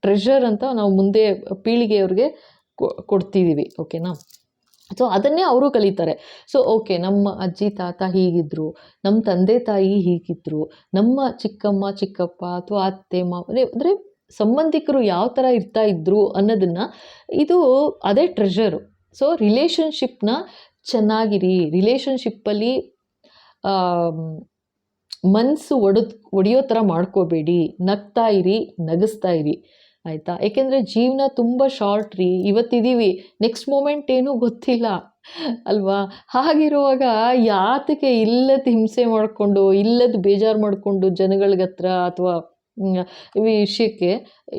Speaker 1: ಟ್ರೆಷರ್ ಅಂತ ನಾವು ಮುಂದೆ ಪೀಳಿಗೆಯವ್ರಿಗೆ ಕೊಡ್ತಿದ್ದೀವಿ, ಓಕೆನಾ. ಸೊ ಅದನ್ನೇ ಅವರು ಕಲಿತಾರೆ. ಸೊ ಓಕೆ, ನಮ್ಮ ಅಜ್ಜಿ ತಾತ ಹೀಗಿದ್ದರು, ನಮ್ಮ ತಂದೆ ತಾಯಿ ಹೀಗಿದ್ದರು, ನಮ್ಮ ಚಿಕ್ಕಮ್ಮ ಚಿಕ್ಕಪ್ಪ ಅಥವಾ ಅತ್ತೆ ಮಾವ ಅಂದರೆ ಸಂಬಂಧಿಕರು ಯಾವ ಥರ ಇರ್ತಾ ಇದ್ರು ಅನ್ನೋದನ್ನು, ಇದು ಅದೇ ಟ್ರೆಷರು. ಸೊ ರಿಲೇಷನ್ಶಿಪ್ನ ಚೆನ್ನಾಗಿರಿ, ರಿಲೇಷನ್ಶಿಪ್ಪಲ್ಲಿ ಮನಸ್ಸು ಒಡೆಯೋ ಥರ ಮಾಡ್ಕೋಬೇಡಿ, ನಗ್ತಾ ಇರಿ, ನಗಿಸ್ತಾ ಇರಿ, ಆಯಿತಾ. ಏಕೆಂದರೆ ಜೀವನ ತುಂಬ ಶಾರ್ಟ್ ರೀ, ಇವತ್ತಿದ್ದೀವಿ, ನೆಕ್ಸ್ಟ್ ಮೂಮೆಂಟ್ ಏನೂ ಗೊತ್ತಿಲ್ಲ ಅಲ್ವಾ. ಹಾಗಿರುವಾಗ ಯಾತಕ್ಕೆ ಇಲ್ಲದ ಹಿಂಸೆ ಮಾಡಿಕೊಂಡು, ಇಲ್ಲದ ಬೇಜಾರು ಮಾಡಿಕೊಂಡು ಜನಗಳಿಗತ್ರ ಅಥವಾ ವಿಷಯಕ್ಕೆ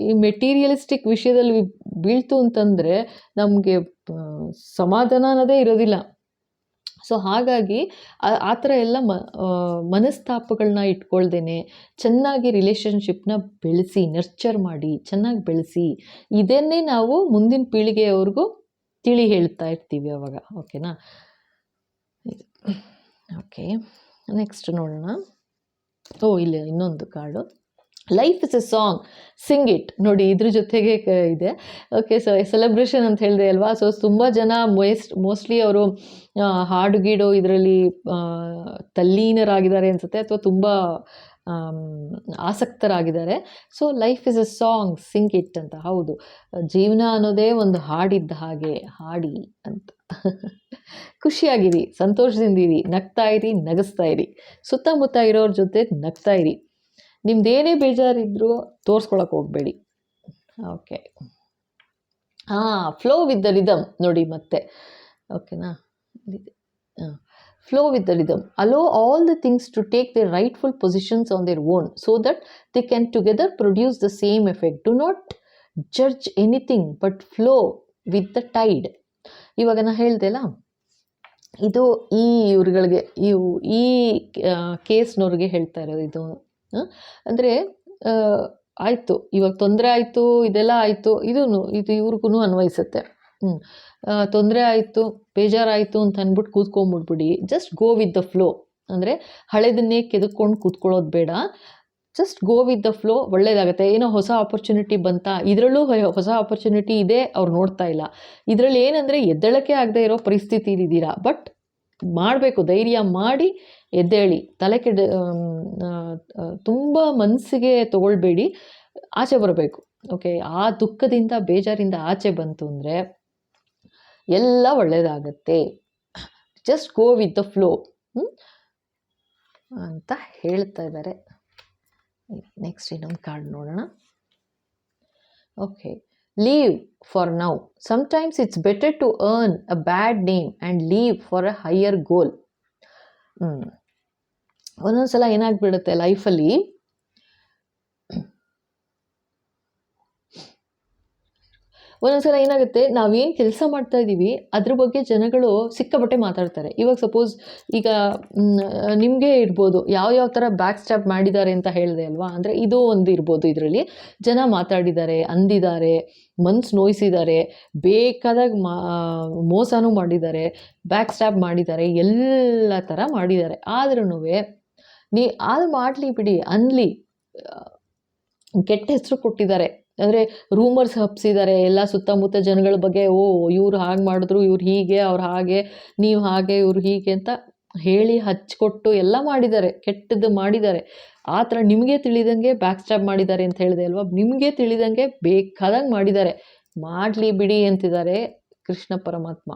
Speaker 1: ಈ ಮೆಟೀರಿಯಲಿಸ್ಟಿಕ್ ವಿಷಯದಲ್ಲಿ ಬೀಳ್ತು ಅಂತಂದರೆ ನಮಗೆ ಸಮಾಧಾನ ಅನ್ನೋದೇ ಇರೋದಿಲ್ಲ. ಸೊ ಹಾಗಾಗಿ ಆ ಥರ ಎಲ್ಲ ಮನಸ್ತಾಪಗಳನ್ನ ಇಟ್ಕೊಳ್ದೇನೆ ಚೆನ್ನಾಗಿ ರಿಲೇಷನ್ಶಿಪ್ನ ಬೆಳೆಸಿ, ನರ್ಚರ್ ಮಾಡಿ, ಚೆನ್ನಾಗಿ ಬೆಳೆಸಿ, ಇದನ್ನೇ ನಾವು ಮುಂದಿನ ಪೀಳಿಗೆಯವ್ರಿಗೂ ತಿಳಿ ಹೇಳ್ತಾ ಇರ್ತೀವಿ ಅವಾಗ, ಓಕೆನಾ. ಓಕೆ, ನೆಕ್ಸ್ಟ್ ನೋಡೋಣ. ಇಲ್ಲ ಇನ್ನೊಂದು card, life is a song, sing it. ನೋಡಿ ಇದ್ರ ಜೊತೆಗೆ ಇದೆ. ಓಕೆ, ಸೊ ಸೆಲೆಬ್ರೇಷನ್ ಅಂತ ಹೇಳಿದೆ ಅಲ್ವಾ. ಸೊ ತುಂಬ ಜನ ಮೋಸ್ಟ್ಲಿ ಅವರು ಹಾಡು ಗೀಡು ಇದರಲ್ಲಿ ತಲ್ಲೀನರಾಗಿದ್ದಾರೆ ಅನಿಸುತ್ತೆ, ಅಥವಾ ತುಂಬ ಆಸಕ್ತರಾಗಿದ್ದಾರೆ. So life is a song, sing it ಅಂತ. ಹೌದು, ಜೀವನ ಅನ್ನೋದೇ ಒಂದು ಹಾಡಿದ್ದ ಹಾಗೆ, ಹಾಡಿ ಅಂತ. ಖುಷಿಯಾಗಿರಿ, ಸಂತೋಷದಿಂದಿರಿ, ನಗ್ತಾ ಇರಿ, ನಗಿಸ್ತಾ ಇರಿ, ಸುತ್ತಮುತ್ತ ಇರೋರ ಜೊತೆ ನಗ್ತಾ ಇರಿ. ನಿಮ್ದೇನೇ ಬೇಜಾರಿದ್ರೂ ತೋರಿಸ್ಕೊಳಕ್ಕೆ ಹೋಗಬೇಡಿ, okay. Flow with the rhythm ನೋಡಿ ಮತ್ತೆ, ಓಕೆನಾ. Flow with the rhythm, allow all the things to take their rightful positions on their own so that they can together produce the same effect. Do not judge anything but flow with the tide. ಇವಾಗ ನಾನು ಹೇಳ್ದೆ ಅಲ್ಲ, ಇದು ಇವ್ರುಗಳಿಗೆ ಈ ಕೇಸ್ನವ್ರಿಗೆ ಹೇಳ್ತಾ ಇರೋದು ಇದು. ಅಂದರೆ ಆಯಿತು, ಇವಾಗ ತೊಂದರೆ ಆಯಿತು, ಇದೆಲ್ಲ ಆಯಿತು, ಇದು ಇವ್ರಿಗೂ ಅನ್ವಯಿಸುತ್ತೆ. ತೊಂದರೆ ಆಯಿತು, ಬೇಜಾರಾಯಿತು ಅಂತ ಅಂದ್ಬಿಟ್ಟು ಕೂತ್ಕೊಂಡ್ಬಿಡ್ಬಿಡಿ. Just go with the flow. ಅಂದರೆ ಹಳೆದನ್ನೇ ಕೆದಕ್ಕೊಂಡು ಕೂತ್ಕೊಳ್ಳೋದು ಬೇಡ, just go with the flow. ಒಳ್ಳೇದಾಗುತ್ತೆ. ಏನೋ ಹೊಸ ಆಪರ್ಚುನಿಟಿ ಬಂತಾ, ಇದರಲ್ಲೂ ಹೊಸ ಆಪರ್ಚುನಿಟಿ ಇದೆ, ಅವ್ರು ನೋಡ್ತಾ ಇಲ್ಲ. ಇದರಲ್ಲಿ ಏನಂದರೆ ಎದ್ದೇಳಕ್ಕೆ ಆಗದೆ ಇರೋ ಪರಿಸ್ಥಿತಿಲಿದ್ದೀರಾ, ಬಟ್ ಮಾಡಬೇಕು, ಧೈರ್ಯ ಮಾಡಿ ಎದ್ದೇಳಿ. ತಲೆ ತುಂಬ ಮನಸ್ಸಿಗೆ ತಗೊಳ್ಬೇಡಿ, ಆಚೆ ಬರಬೇಕು, ಓಕೆ. ಆ ದುಃಖದಿಂದ ಬೇಜಾರಿಂದ ಆಚೆ ಬಂತು ಅಂದರೆ ಎಲ್ಲ ಒಳ್ಳೆಯದಾಗತ್ತೆ. Just go with the flow ಅಂತ ಹೇಳ್ತಾ ಇದ್ದಾರೆ. ನೆಕ್ಸ್ಟ್ ಇನ್ನೊಂದು ಕಾರ್ಡ್ ನೋಡೋಣ. Okay, leave for now. Sometimes it's better to earn a bad name and leave for a higher goal. ಒಂದೊಂದು ಸಲ ಏನಾಗ್ಬಿಡುತ್ತೆ ಲೈಫಲ್ಲಿ, ಒಂದೊಂದ್ಸಲ ಏನಾಗುತ್ತೆ, ನಾವೇನು ಕೆಲಸ ಮಾಡ್ತಾ ಇದ್ದೀವಿ ಅದ್ರ ಬಗ್ಗೆ ಜನಗಳು ಸಿಕ್ಕಾಪಟ್ಟೆ ಮಾತಾಡ್ತಾರೆ. ಇವಾಗ ಸಪೋಸ್ ಈಗ ನಿಮಗೆ ಇರ್ಬೋದು ಯಾವ ಥರ ಬ್ಯಾಕ್ ಸ್ಟ್ಯಾಪ್ ಮಾಡಿದ್ದಾರೆ ಅಂತ ಹೇಳಿದೆ ಅಲ್ವಾ, ಅಂದರೆ ಇದು ಒಂದು ಇರ್ಬೋದು. ಇದರಲ್ಲಿ ಜನ ಮಾತಾಡಿದ್ದಾರೆ, ಅಂದಿದ್ದಾರೆ, ಮನ್ಸು ನೋಯಿಸಿದ್ದಾರೆ, ಬೇಕಾದಾಗ ಮೋಸನೂ ಮಾಡಿದ್ದಾರೆ, ಬ್ಯಾಕ್ ಸ್ಟ್ಯಾಪ್ ಮಾಡಿದ್ದಾರೆ, ಎಲ್ಲ ಥರ ಮಾಡಿದ್ದಾರೆ. ಆದ್ರೂ ಅದು ಮಾಡಲಿ ಬಿಡಿ, ಅನ್ಲಿ, ಕೆಟ್ಟ ಹೆಸರು ಕೊಟ್ಟಿದ್ದಾರೆ. ಅಂದರೆ ರೂಮರ್ಸ್ ಹಬ್ಸಿದ್ದಾರೆ ಎಲ್ಲ ಸುತ್ತಮುತ್ತ ಜನಗಳ ಬಗ್ಗೆ. ಓ, ಇವ್ರು ಹಾಗೆ ಮಾಡಿದ್ರು, ಇವ್ರು ಹೀಗೆ, ಅವ್ರು ಹಾಗೆ, ನೀವು ಹಾಗೆ, ಇವ್ರು ಹೀಗೆ ಅಂತ ಹೇಳಿ ಹಚ್ಕೊಟ್ಟು ಎಲ್ಲ ಮಾಡಿದ್ದಾರೆ, ಕೆಟ್ಟದ್ದು ಮಾಡಿದ್ದಾರೆ. ಆ ಥರ ನಿಮಗೆ ತಿಳಿದಂಗೆ ಬ್ಯಾಕ್ ಸ್ಟ್ಯಾಪ್ ಮಾಡಿದ್ದಾರೆ ಅಂತ ಹೇಳಿದೆ ಅಲ್ವಾ, ನಿಮಗೆ ತಿಳಿದಂಗೆ ಬೇಕಾದಂಗೆ ಮಾಡಿದ್ದಾರೆ. ಮಾಡಲಿ ಬಿಡಿ ಅಂತಿದ್ದಾರೆ ಕೃಷ್ಣ ಪರಮಾತ್ಮ.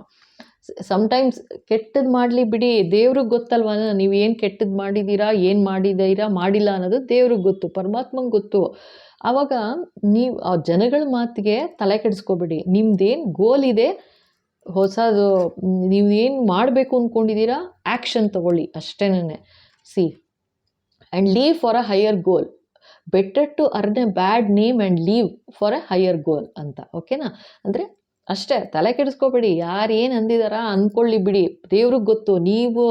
Speaker 1: ಸಮ್ಟೈಮ್ಸ್ ಕೆಟ್ಟದ್ದು ಮಾಡಲಿ ಬಿಡಿ, ದೇವ್ರಿಗೆ ಗೊತ್ತಲ್ವ ನೀವು ಏನು ಕೆಟ್ಟದ್ದು ಮಾಡಿದ್ದೀರಾ, ಏನು ಮಾಡಿಲ್ಲ ಅನ್ನೋದು ದೇವ್ರಿಗೆ ಗೊತ್ತು, ಪರಮಾತ್ಮಂಗೆ ಗೊತ್ತು. ಆವಾಗ ನೀವು ಆ ಜನಗಳ ಮಾತಿಗೆ ತಲೆ ಕೆಡಿಸ್ಕೋಬೇಡಿ. ನಿಮ್ದೇನು ಗೋಲ್ ಇದೆ, ಹೊಸದು ನೀವು ಏನು ಮಾಡಬೇಕು ಅಂದ್ಕೊಂಡಿದ್ದೀರಾ, ಆ್ಯಕ್ಷನ್ ತಗೊಳ್ಳಿ ಅಷ್ಟೇನೆ. See and leave for a higher goal. Better to earn a bad name and leave for a higher goal ಅಂತ. ಓಕೆನಾ? ಅಂದರೆ ಅಷ್ಟೇ, ತಲೆ ಕೆಡಿಸ್ಕೋಬೇಡಿ. ಯಾರು ಏನು ಅಂದಿದಾರ ಅಂದ್ಕೊಳ್ಳಿ ಬಿಡಿ, ದೇವ್ರಿಗೆ ಗೊತ್ತು. ನೀವು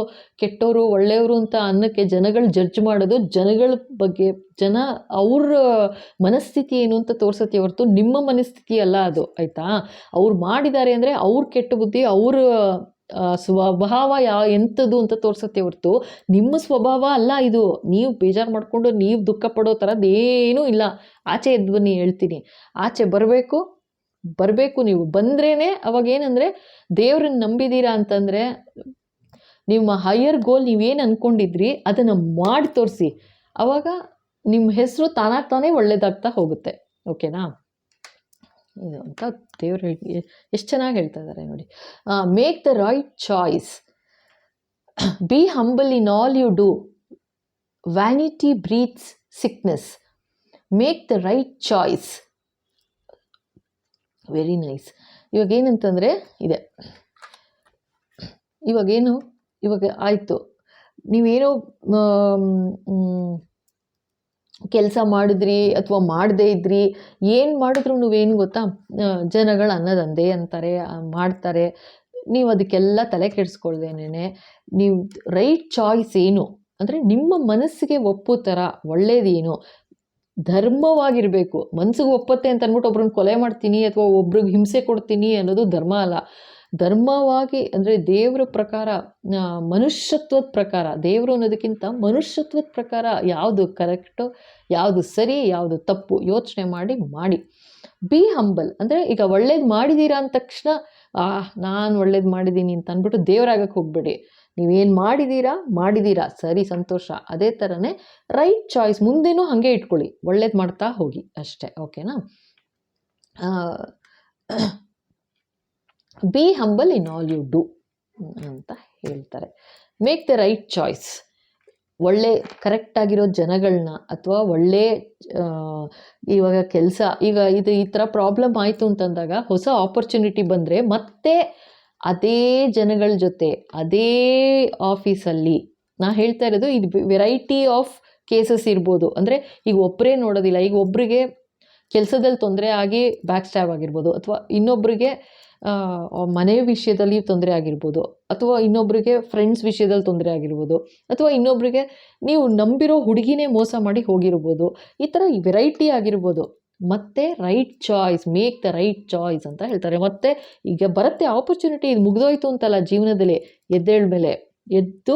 Speaker 1: ಕೆಟ್ಟವರು ಒಳ್ಳೆಯವರು ಅಂತ ಅನ್ನೋಕ್ಕೆ ಜನಗಳು ಜಡ್ಜ್ ಮಾಡೋದು ಜನಗಳ ಬಗ್ಗೆ, ಅವ್ರ ಮನಸ್ಥಿತಿ ಏನು ಅಂತ ತೋರ್ಸತ್ತೆ ಹೊರತು ನಿಮ್ಮ ಮನಸ್ಥಿತಿ ಅಲ್ಲ ಅದು, ಆಯಿತಾ? ಅವ್ರು ಮಾಡಿದ್ದಾರೆ ಅಂದರೆ ಅವ್ರ ಕೆಟ್ಟ ಬುದ್ಧಿ, ಅವ್ರ ಸ್ವಭಾವ ಎಂಥದ್ದು ಅಂತ ತೋರ್ಸತ್ತೆ ಹೊರತು ನಿಮ್ಮ ಸ್ವಭಾವ ಅಲ್ಲ ಇದು. ನೀವು ಬೇಜಾರು ಮಾಡಿಕೊಂಡು ನೀವು ದುಃಖ ಪಡೋ ಥರದ್ದು ಏನೂ ಇಲ್ಲ. ಆಚೆ ಎದ್ದು ಬನ್ನಿ, ಹೇಳ್ತೀನಿ. ಆಚೆ ಬರಬೇಕು ನೀವು. ಬಂದ್ರೇ ಅವಾಗೇನೆಂದರೆ, ದೇವ್ರನ್ನ ನಂಬಿದ್ದೀರಾ ಅಂತಂದರೆ ನಿಮ್ಮ ಹೈಯರ್ ಗೋಲ್ ನೀವೇನು ಅಂದ್ಕೊಂಡಿದ್ರಿ ಅದನ್ನು ಮಾಡಿ ತೋರಿಸಿ. ಆವಾಗ ನಿಮ್ಮ ಹೆಸರು ತಾನೇ ಒಳ್ಳೇದಾಗ್ತಾ ಹೋಗುತ್ತೆ. ಓಕೆನಾ? ಇದು ಅಂತ ದೇವ್ರು ಎಷ್ಟು ಚೆನ್ನಾಗಿ ಹೇಳ್ತಾ ಇದ್ದಾರೆ ನೋಡಿ. Make the right choice, be humble in all you do, vanity breeds sickness. Make the right choice. Very nice. ಇವಾಗ ಏನಂತಂದರೆ ಇದೆ, ಇವಾಗ ಆಯಿತು, ನೀವೇನೋ ಕೆಲಸ ಮಾಡಿದ್ರಿ ಅಥವಾ ಮಾಡದೇ ಇದ್ರಿ, ಏನು ಮಾಡಿದ್ರು ನೀವೇನು ಗೊತ್ತಾ, ಜನಗಳು ಅನ್ನೋದಂದೇ ಅಂತಾರೆ, ಮಾಡ್ತಾರೆ. ನೀವು ಅದಕ್ಕೆಲ್ಲ ತಲೆ ಕೆಡಿಸ್ಕೊಳ್ದೇನೆ ನೀವು ರೈಟ್ ಚಾಯ್ಸ್ ಏನು ಅಂದರೆ ನಿಮ್ಮ ಮನಸ್ಸಿಗೆ ಒಪ್ಪೋ ಥರ ಒಳ್ಳೇದೇನು, ಧರ್ಮವಾಗಿರಬೇಕು. ಮನಸ್ಸಿಗೆ ಒಪ್ಪತ್ತೆ ಅಂತ ಅಂದ್ಬಿಟ್ಟು ಒಬ್ರನ್ನ ಕೊಲೆ ಮಾಡ್ತೀನಿ ಅಥವಾ ಒಬ್ರಿಗೆ ಹಿಂಸೆ ಕೊಡ್ತೀನಿ ಅನ್ನೋದು ಧರ್ಮ ಅಲ್ಲ. ಧರ್ಮವಾಗಿ ಅಂದರೆ ದೇವರ ಪ್ರಕಾರ, ಮನುಷ್ಯತ್ವದ ಪ್ರಕಾರ, ದೇವರು ಅನ್ನೋದಕ್ಕಿಂತ ಮನುಷ್ಯತ್ವದ ಪ್ರಕಾರ ಯಾವುದು ಕರೆಕ್ಟು, ಯಾವುದು ಸರಿ, ಯಾವುದು ತಪ್ಪು ಯೋಚನೆ ಮಾಡಿ. ಬಿ ಹಂಬಲ್ ಅಂದರೆ ಈಗ ಒಳ್ಳೇದು ಮಾಡಿದ್ದೀರಾ ಅಂದ ತಕ್ಷಣ ನಾನು ಒಳ್ಳೇದು ಮಾಡಿದ್ದೀನಿ ಅಂತ ಅಂದ್ಬಿಟ್ಟು ದೇವರಾಗಕ್ಕೆ ಹೋಗಬೇಡಿ. ನೀವೇನು ಮಾಡಿದ್ದೀರಾ ಸರಿ, ಸಂತೋಷ. ಅದೇ ಥರನೇ ರೈಟ್ ಚಾಯ್ಸ್ ಮುಂದೆನೂ ಹಾಗೆ ಇಟ್ಕೊಳ್ಳಿ, ಒಳ್ಳೇದು ಮಾಡ್ತಾ ಹೋಗಿ ಅಷ್ಟೇ. ಓಕೆನಾ? Be humble in all you do ಅಂತ ಹೇಳ್ತಾರೆ. Make the right choice. ಒಳ್ಳೆ ಕರೆಕ್ಟಾಗಿರೋ ಜನಗಳನ್ನ ಅಥವಾ ಒಳ್ಳೆ ಇವಾಗ ಕೆಲಸ, ಈಗ ಈ ಥರ ಪ್ರಾಬ್ಲಮ್ ಆಯಿತು ಅಂತಂದಾಗ ಹೊಸ ಆಪರ್ಚುನಿಟಿ ಬಂದರೆ ಮತ್ತೆ ಅದೇ ಜನಗಳ ಜೊತೆ ಅದೇ ಆಫೀಸಲ್ಲಿ, ನಾ ಹೇಳ್ತಾ ಇರೋದು ಇದು ವೆರೈಟಿ ಆಫ್ ಕೇಸಸ್ ಇರ್ಬೋದು. ಅಂದರೆ ಈಗ ಒಬ್ಬರೇ ನೋಡೋದಿಲ್ಲ. ಈಗ ಒಬ್ಬರಿಗೆ ಕೆಲಸದಲ್ಲಿ ತೊಂದರೆ ಆಗಿ ಬ್ಯಾಕ್ ಸ್ಟ್ಯಾಬ್ ಆಗಿರ್ಬೋದು, ಅಥವಾ ಇನ್ನೊಬ್ಬರಿಗೆ ಮನೆ ವಿಷಯದಲ್ಲಿ ತೊಂದರೆ ಆಗಿರ್ಬೋದು, ಅಥವಾ ಇನ್ನೊಬ್ಬರಿಗೆ ಫ್ರೆಂಡ್ಸ್ ವಿಷಯದಲ್ಲಿ ತೊಂದರೆ ಆಗಿರ್ಬೋದು, ಅಥವಾ ಇನ್ನೊಬ್ಬರಿಗೆ ನೀವು ನಂಬಿರೋ ಹುಡುಗಿನೇ ಮೋಸ ಮಾಡಿ ಹೋಗಿರ್ಬೋದು. ಈ ಥರ ವೆರೈಟಿ ಆಗಿರ್ಬೋದು. ಮತ್ತೆ right choice, make the right choice ಅಂತ ಹೇಳ್ತಾರೆ. ಮತ್ತೆ ಈಗ ಬರುತ್ತೆ ಆಪರ್ಚುನಿಟಿ, ಇದು ಮುಗಿದೋಯ್ತು ಅಂತಲ್ಲ ಜೀವನದಲ್ಲಿ. ಎದ್ದೇಳ್ಮೇಲೆ ಎದ್ದು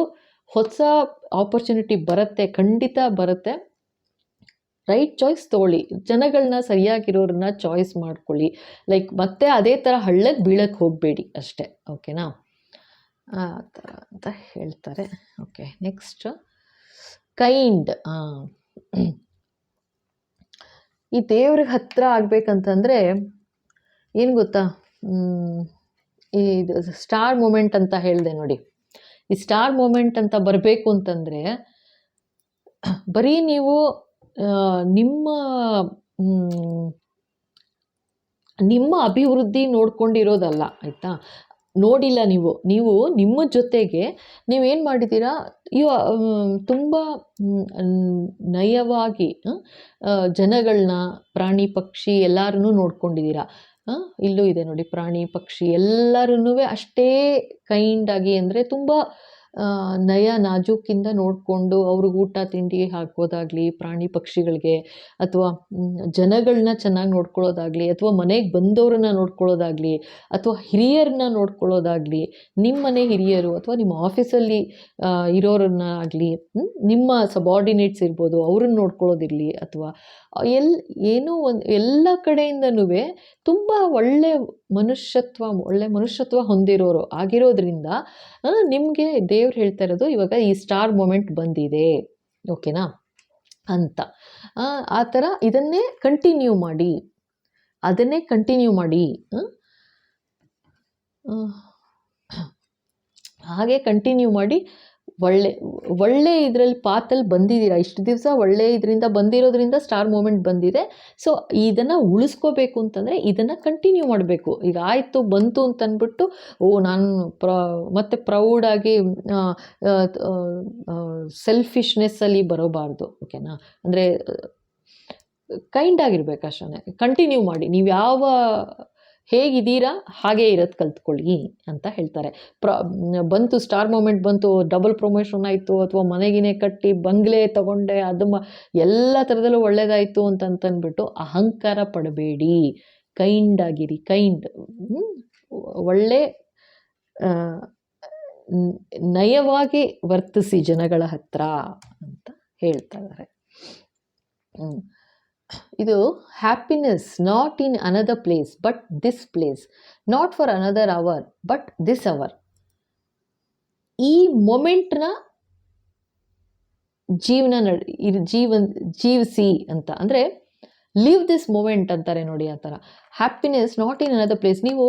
Speaker 1: ಹೊಸ ಆಪರ್ಚುನಿಟಿ ಬರುತ್ತೆ, ಖಂಡಿತ ಬರುತ್ತೆ. ರೈಟ್ ಚಾಯ್ಸ್ ತೊಗೊಳ್ಳಿ, ಜನಗಳನ್ನ ಸರಿಯಾಗಿರೋರನ್ನ ಚಾಯ್ಸ್ ಮಾಡ್ಕೊಳ್ಳಿ. ಮತ್ತೆ ಅದೇ ಥರ ಹಳ್ಳಕ್ಕೆ ಬೀಳಕ್ಕೆ ಹೋಗಬೇಡಿ ಅಷ್ಟೇ. ಓಕೆನಾ? ಆ ಥರ ಅಂತ ಹೇಳ್ತಾರೆ. Okay, next kind. ಈ ದೇವ್ರಿಗೆ ಹತ್ತಿರ ಆಗಬೇಕಂತಂದರೆ ಏನು ಗೊತ್ತಾ, ಇದು ಸ್ಟಾರ್ ಮೂಮೆಂಟ್ ಅಂತ ಹೇಳಿದೆ ನೋಡಿ. ಈ ಸ್ಟಾರ್ ಮೂಮೆಂಟ್ ಅಂತ ಬರಬೇಕು ಅಂತಂದರೆ ಬರೀ ನೀವು ನಿಮ್ಮ ಅಭಿವೃದ್ಧಿ ನೋಡ್ಕೊಂಡಿರೋದಲ್ಲ, ಆಯಿತಾ? ನೋಡಿಲ್ಲ ನೀವು ನಿಮ್ಮ ಜೊತೆಗೆ ನೀವೇನು ಮಾಡಿದ್ದೀರಾ, ತುಂಬ ನಯವಾಗಿ ಜನಗಳನ್ನ, ಪ್ರಾಣಿ ಪಕ್ಷಿ ಎಲ್ಲರನ್ನೂ ನೋಡ್ಕೊಂಡಿದ್ದೀರಾ. ಇಲ್ಲೂ ಇದೆ ನೋಡಿ, ಪ್ರಾಣಿ ಪಕ್ಷಿ ಎಲ್ಲರೂ ಅಷ್ಟೇ ಕೈಂಡಾಗಿ, ಅಂದರೆ ತುಂಬ ನಯ ನಾಜೂಕಿಂದ ನೋಡಿಕೊಂಡು ಅವ್ರಿಗೆ ಊಟ ತಿಂಡಿ ಹಾಕೋದಾಗಲಿ, ಪ್ರಾಣಿ ಪಕ್ಷಿಗಳಿಗೆ, ಅಥವಾ ಜನಗಳನ್ನ ಚೆನ್ನಾಗಿ ನೋಡ್ಕೊಳ್ಳೋದಾಗಲಿ, ಅಥವಾ ಮನೆಗೆ ಬಂದವ್ರನ್ನ ನೋಡ್ಕೊಳ್ಳೋದಾಗಲಿ, ಅಥವಾ ಹಿರಿಯರನ್ನ ನೋಡ್ಕೊಳ್ಳೋದಾಗಲಿ, ನಿಮ್ಮ ಮನೆ ಹಿರಿಯರು ಅಥವಾ ನಿಮ್ಮ ಆಫೀಸಲ್ಲಿ ಇರೋರನ್ನ ಆಗಲಿ, ನಿಮ್ಮ ಸಬಾರ್ಡಿನೇಟ್ಸ್ ಇರ್ಬೋದು, ಅವ್ರನ್ನ ನೋಡ್ಕೊಳ್ಳೋದಿರಲಿ, ಅಥವಾ ಏನೋ ಒಂದು ಎಲ್ಲ ಕಡೆಯಿಂದನೂ ತುಂಬ ಒಳ್ಳೆ ಮನುಷ್ಯತ್ವ ಹೊಂದಿರೋರು ಆಗಿರೋದ್ರಿಂದ ನಿಮಗೆ ದೇವ್ರು ಹೇಳ್ತಾ ಇರೋದು ಇವಾಗ ಈ ಸ್ಟಾರ್ ಮೊಮೆಂಟ್ ಬಂದಿದೆ, ಓಕೆನಾ ಅಂತ. ಆ ಥರ ಇದನ್ನೇ ಕಂಟಿನ್ಯೂ ಮಾಡಿ, ಹಾಗೆ ಕಂಟಿನ್ಯೂ ಮಾಡಿ. ಒಳ್ಳೆ ಇದರಲ್ಲಿ ಪಾತಲ್ಲಿ ಬಂದಿದ್ದೀರಾ, ಇಷ್ಟು ದಿವಸ ಒಳ್ಳೆ ಇದರಿಂದ ಬಂದಿರೋದ್ರಿಂದ ಸ್ಟಾರ್ ಮೂಮೆಂಟ್ ಬಂದಿದೆ. ಸೊ ಇದನ್ನು ಉಳಿಸ್ಕೋಬೇಕು ಅಂತಂದರೆ ಇದನ್ನು ಕಂಟಿನ್ಯೂ ಮಾಡಬೇಕು. ಈಗ ಆಯಿತು ಬಂತು ಅಂತಂದ್ಬಿಟ್ಟು ನಾನು ಮತ್ತೆ ಪ್ರೌಡಾಗಿ ಸೆಲ್ಫಿಶ್ನೆಸ್ಸಲ್ಲಿ ಬರೋಬಾರ್ದು, ಓಕೆನಾ. ಅಂದರೆ ಕೈಂಡಾಗಿರ್ಬೇಕು ಅಷ್ಟೇ. ಕಂಟಿನ್ಯೂ ಮಾಡಿ, ನೀವು ಹೇಗಿದ್ದೀರಾ ಹಾಗೇ ಇರೋದು ಕಲ್ತ್ಕೊಳ್ಳಿ ಅಂತ ಹೇಳ್ತಾರೆ. ಬಂತು ಸ್ಟಾರ್ ಮೂಮೆಂಟ್ ಬಂತು, ಡಬಲ್ ಪ್ರಮೋಷನ್ ಆಯಿತು, ಅಥವಾ ಮನೆಗಿನೇ ಕಟ್ಟಿ ಬಂಗ್ಲೆ ತಗೊಂಡೆ, ಅದು ಎಲ್ಲ ಥರದಲ್ಲೂ ಒಳ್ಳೇದಾಯಿತು ಅಂತಂದ್ಬಿಟ್ಟು ಅಹಂಕಾರ ಪಡಬೇಡಿ. ಕೈಂಡಾಗಿರಿ, ಒಳ್ಳೆ ನಯವಾಗಿ ವರ್ತಿಸಿ ಜನಗಳ ಹತ್ರ ಅಂತ ಹೇಳ್ತಾ ಇದ್ದಾರೆ. ಇದು happiness not in another place but this place, not for another hour but this hour. ಈ ಮೊಮೆಂಟ್ನ ಜೀವಿಸಿ ಅಂತ, ಅಂದರೆ ಲಿವ್ ದಿಸ್ ಮೊಮೆಂಟ್ ಅಂತಾರೆ ನೋಡಿ, ಆ ಥರ. Happiness not in another place. ನೀವು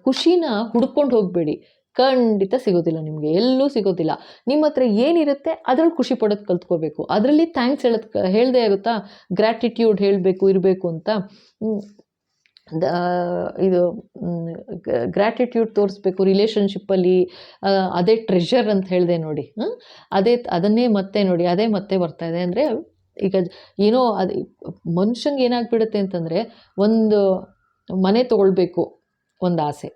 Speaker 1: ಖುಷಿನ ಹುಡ್ಕೊಂಡು ಹೋಗಬೇಡಿ, ಖಂಡಿತ ಸಿಗೋದಿಲ್ಲ ನಿಮಗೆ, ಎಲ್ಲೂ ಸಿಗೋದಿಲ್ಲ. ನಿಮ್ಮ ಹತ್ರ ಏನಿರುತ್ತೆ ಅದರಲ್ಲಿ ಖುಷಿ ಪಡೋದು ಕಲ್ತ್ಕೋಬೇಕು. ಅದರಲ್ಲಿ ಥ್ಯಾಂಕ್ಸ್ ಹೇಳ್ದೇ ಆಗುತ್ತಾ, ಗ್ರ್ಯಾಟಿಟ್ಯೂಡ್ ಹೇಳಬೇಕು ಇರಬೇಕು ಅಂತ. ಇದು ಗ್ರ್ಯಾಟಿಟ್ಯೂಡ್ ತೋರಿಸ್ಬೇಕು ರಿಲೇಷನ್ಶಿಪ್ಪಲ್ಲಿ. ಅದೇ ಟ್ರೆಷರ್ ಅಂತ ಹೇಳಿದೆ ನೋಡಿ, ಅದನ್ನೇ ಮತ್ತೆ ನೋಡಿ, ಅದೇ ಮತ್ತೆ ಬರ್ತಾ ಇದೆ. ಅಂದರೆ ಈಗ ಏನೋ ಅದು ಮನುಷ್ಯಂಗೆ ಏನಾಗ್ಬಿಡುತ್ತೆ ಅಂತಂದರೆ, ಒಂದು ಮನೆ ತೊಗೊಳ್ಬೇಕು ಒಂದು ಆಸೆ,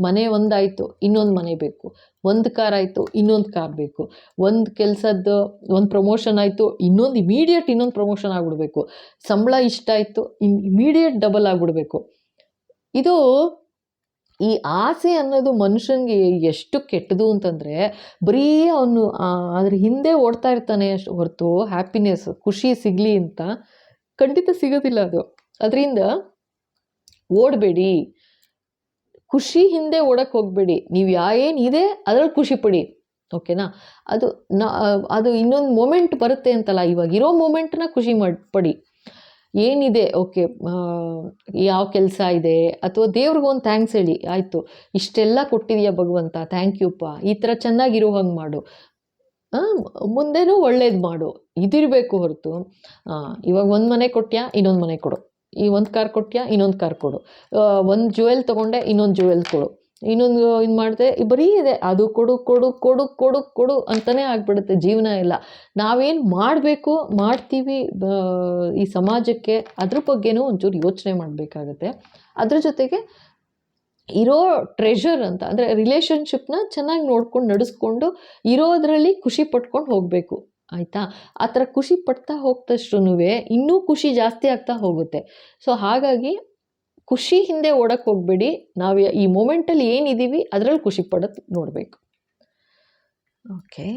Speaker 1: ಮನೆ ಒಂದಾಯಿತು ಇನ್ನೊಂದು ಮನೆ ಬೇಕು, ಒಂದು ಕಾರ್ ಆಯಿತು ಇನ್ನೊಂದು ಕಾರ್ ಬೇಕು, ಒಂದು ಕೆಲಸದ್ದು ಒಂದು ಪ್ರಮೋಷನ್ ಆಯಿತು ಇಮಿಡಿಯೇಟ್ ಇನ್ನೊಂದು ಪ್ರಮೋಷನ್ ಆಗಿಬಿಡ್ಬೇಕು, ಸಂಬಳ ಇಷ್ಟ ಆಯಿತು ಇಮಿಡಿಯೇಟ್ ಡಬಲ್ ಆಗಿಬಿಡ್ಬೇಕು. ಇದು ಈ ಆಸೆ ಅನ್ನೋದು ಮನುಷ್ಯನಿಗೆ ಎಷ್ಟು ಕೆಟ್ಟದು ಅಂತಂದರೆ, ಬರೀ ಅವನು ಅದ್ರ ಹಿಂದೆ ಓಡ್ತಾ ಇರ್ತಾನೆ ಅಷ್ಟು ಹೊರತು ಹ್ಯಾಪಿನೆಸ್, ಖುಷಿ ಸಿಗಲಿ ಅಂತ ಖಂಡಿತ ಸಿಗೋದಿಲ್ಲ. ಅದರಿಂದ ಓಡಬೇಡಿ, ಖುಷಿ ಹಿಂದೆ ಓಡಕ್ಕೆ ಹೋಗಬೇಡಿ. ನೀವು ಏನಿದೆ ಅದರಲ್ಲಿ ಖುಷಿ ಪಡಿ, ಓಕೆನಾ. ಅದು ಇನ್ನೊಂದು ಮೊಮೆಂಟ್ ಬರುತ್ತೆ ಅಂತಲ್ಲ, ಇವಾಗ ಇರೋ ಮೊಮೆಂಟ್ನ ಖುಷಿ ಪಡಿ. ಏನಿದೆ ಓಕೆ, ಯಾವ ಕೆಲಸ ಇದೆ, ಅಥವಾ ದೇವ್ರಿಗೊಂದು ಥ್ಯಾಂಕ್ಸ್ ಹೇಳಿ, ಆಯಿತು ಇಷ್ಟೆಲ್ಲ ಕೊಟ್ಟಿದೆಯಾ ಭಗವಂತ, ಥ್ಯಾಂಕ್ ಯೂಪ್ಪ, ಈ ಥರ ಚೆನ್ನಾಗಿರೋ ಹಂಗೆ ಮಾಡು, ಮುಂದೆನೂ ಒಳ್ಳೇದು ಮಾಡು, ಇದಿರಬೇಕು ಹೊರತು ಇವಾಗ ಒಂದು ಮನೆ ಕೊಟ್ಯಾ ಇನ್ನೊಂದು ಮನೆ ಕೊಡು, ಈ ಒಂದು ಕಾರ್ ಕೊಟ್ಯಾ ಇನ್ನೊಂದು ಕಾರ್ ಕೊಡು, ಒಂದು ಜುವೆಲ್ ತೊಗೊಂಡೆ ಇನ್ನೊಂದು ಜುವೆಲ್ ಕೊಡು, ಇನ್ನೊಂದು ಇದು ಮಾಡಿದೆ, ಬರೀ ಇದೆ ಅದು ಕೊಡು ಕೊಡು ಕೊಡು ಕೊಡು ಕೊಡು ಅಂತಲೇ ಆಗಿಬಿಡುತ್ತೆ ಜೀವನ ಎಲ್ಲ. ನಾವೇನು ಮಾಡಬೇಕು ಮಾಡ್ತೀವಿ ಈ ಸಮಾಜಕ್ಕೆ, ಅದ್ರ ಬಗ್ಗೆನೂ ಒಂಚೂರು ಯೋಚನೆ ಮಾಡಬೇಕಾಗತ್ತೆ. ಅದ್ರ ಜೊತೆಗೆ ಇರೋ ಟ್ರೆಷರ್ ಅಂತ ಅಂದರೆ ರಿಲೇಷನ್ಶಿಪ್ನ ಚೆನ್ನಾಗಿ ನೋಡ್ಕೊಂಡು ನಡೆಸ್ಕೊಂಡು ಇರೋದರಲ್ಲಿ ಖುಷಿ ಪಟ್ಕೊಂಡು ಹೋಗಬೇಕು, ಆಯಿತಾ. ಆ ಥರ ಖುಷಿ ಪಡ್ತಾ ಹೋಗ್ತಷ್ಟು ಇನ್ನೂ ಖುಷಿ ಜಾಸ್ತಿ ಆಗ್ತಾ ಹೋಗುತ್ತೆ. ಸೊ ಹಾಗಾಗಿ ಖುಷಿ ಹಿಂದೆ ಓಡಕ್ಕೆ ಹೋಗಬೇಡಿ, ನಾವು ಈ ಮೂಮೆಂಟಲ್ಲಿ ಏನಿದ್ದೀವಿ ಅದರಲ್ಲಿ ಖುಷಿ ಪಡೋದು ನೋಡಬೇಕು. Okay,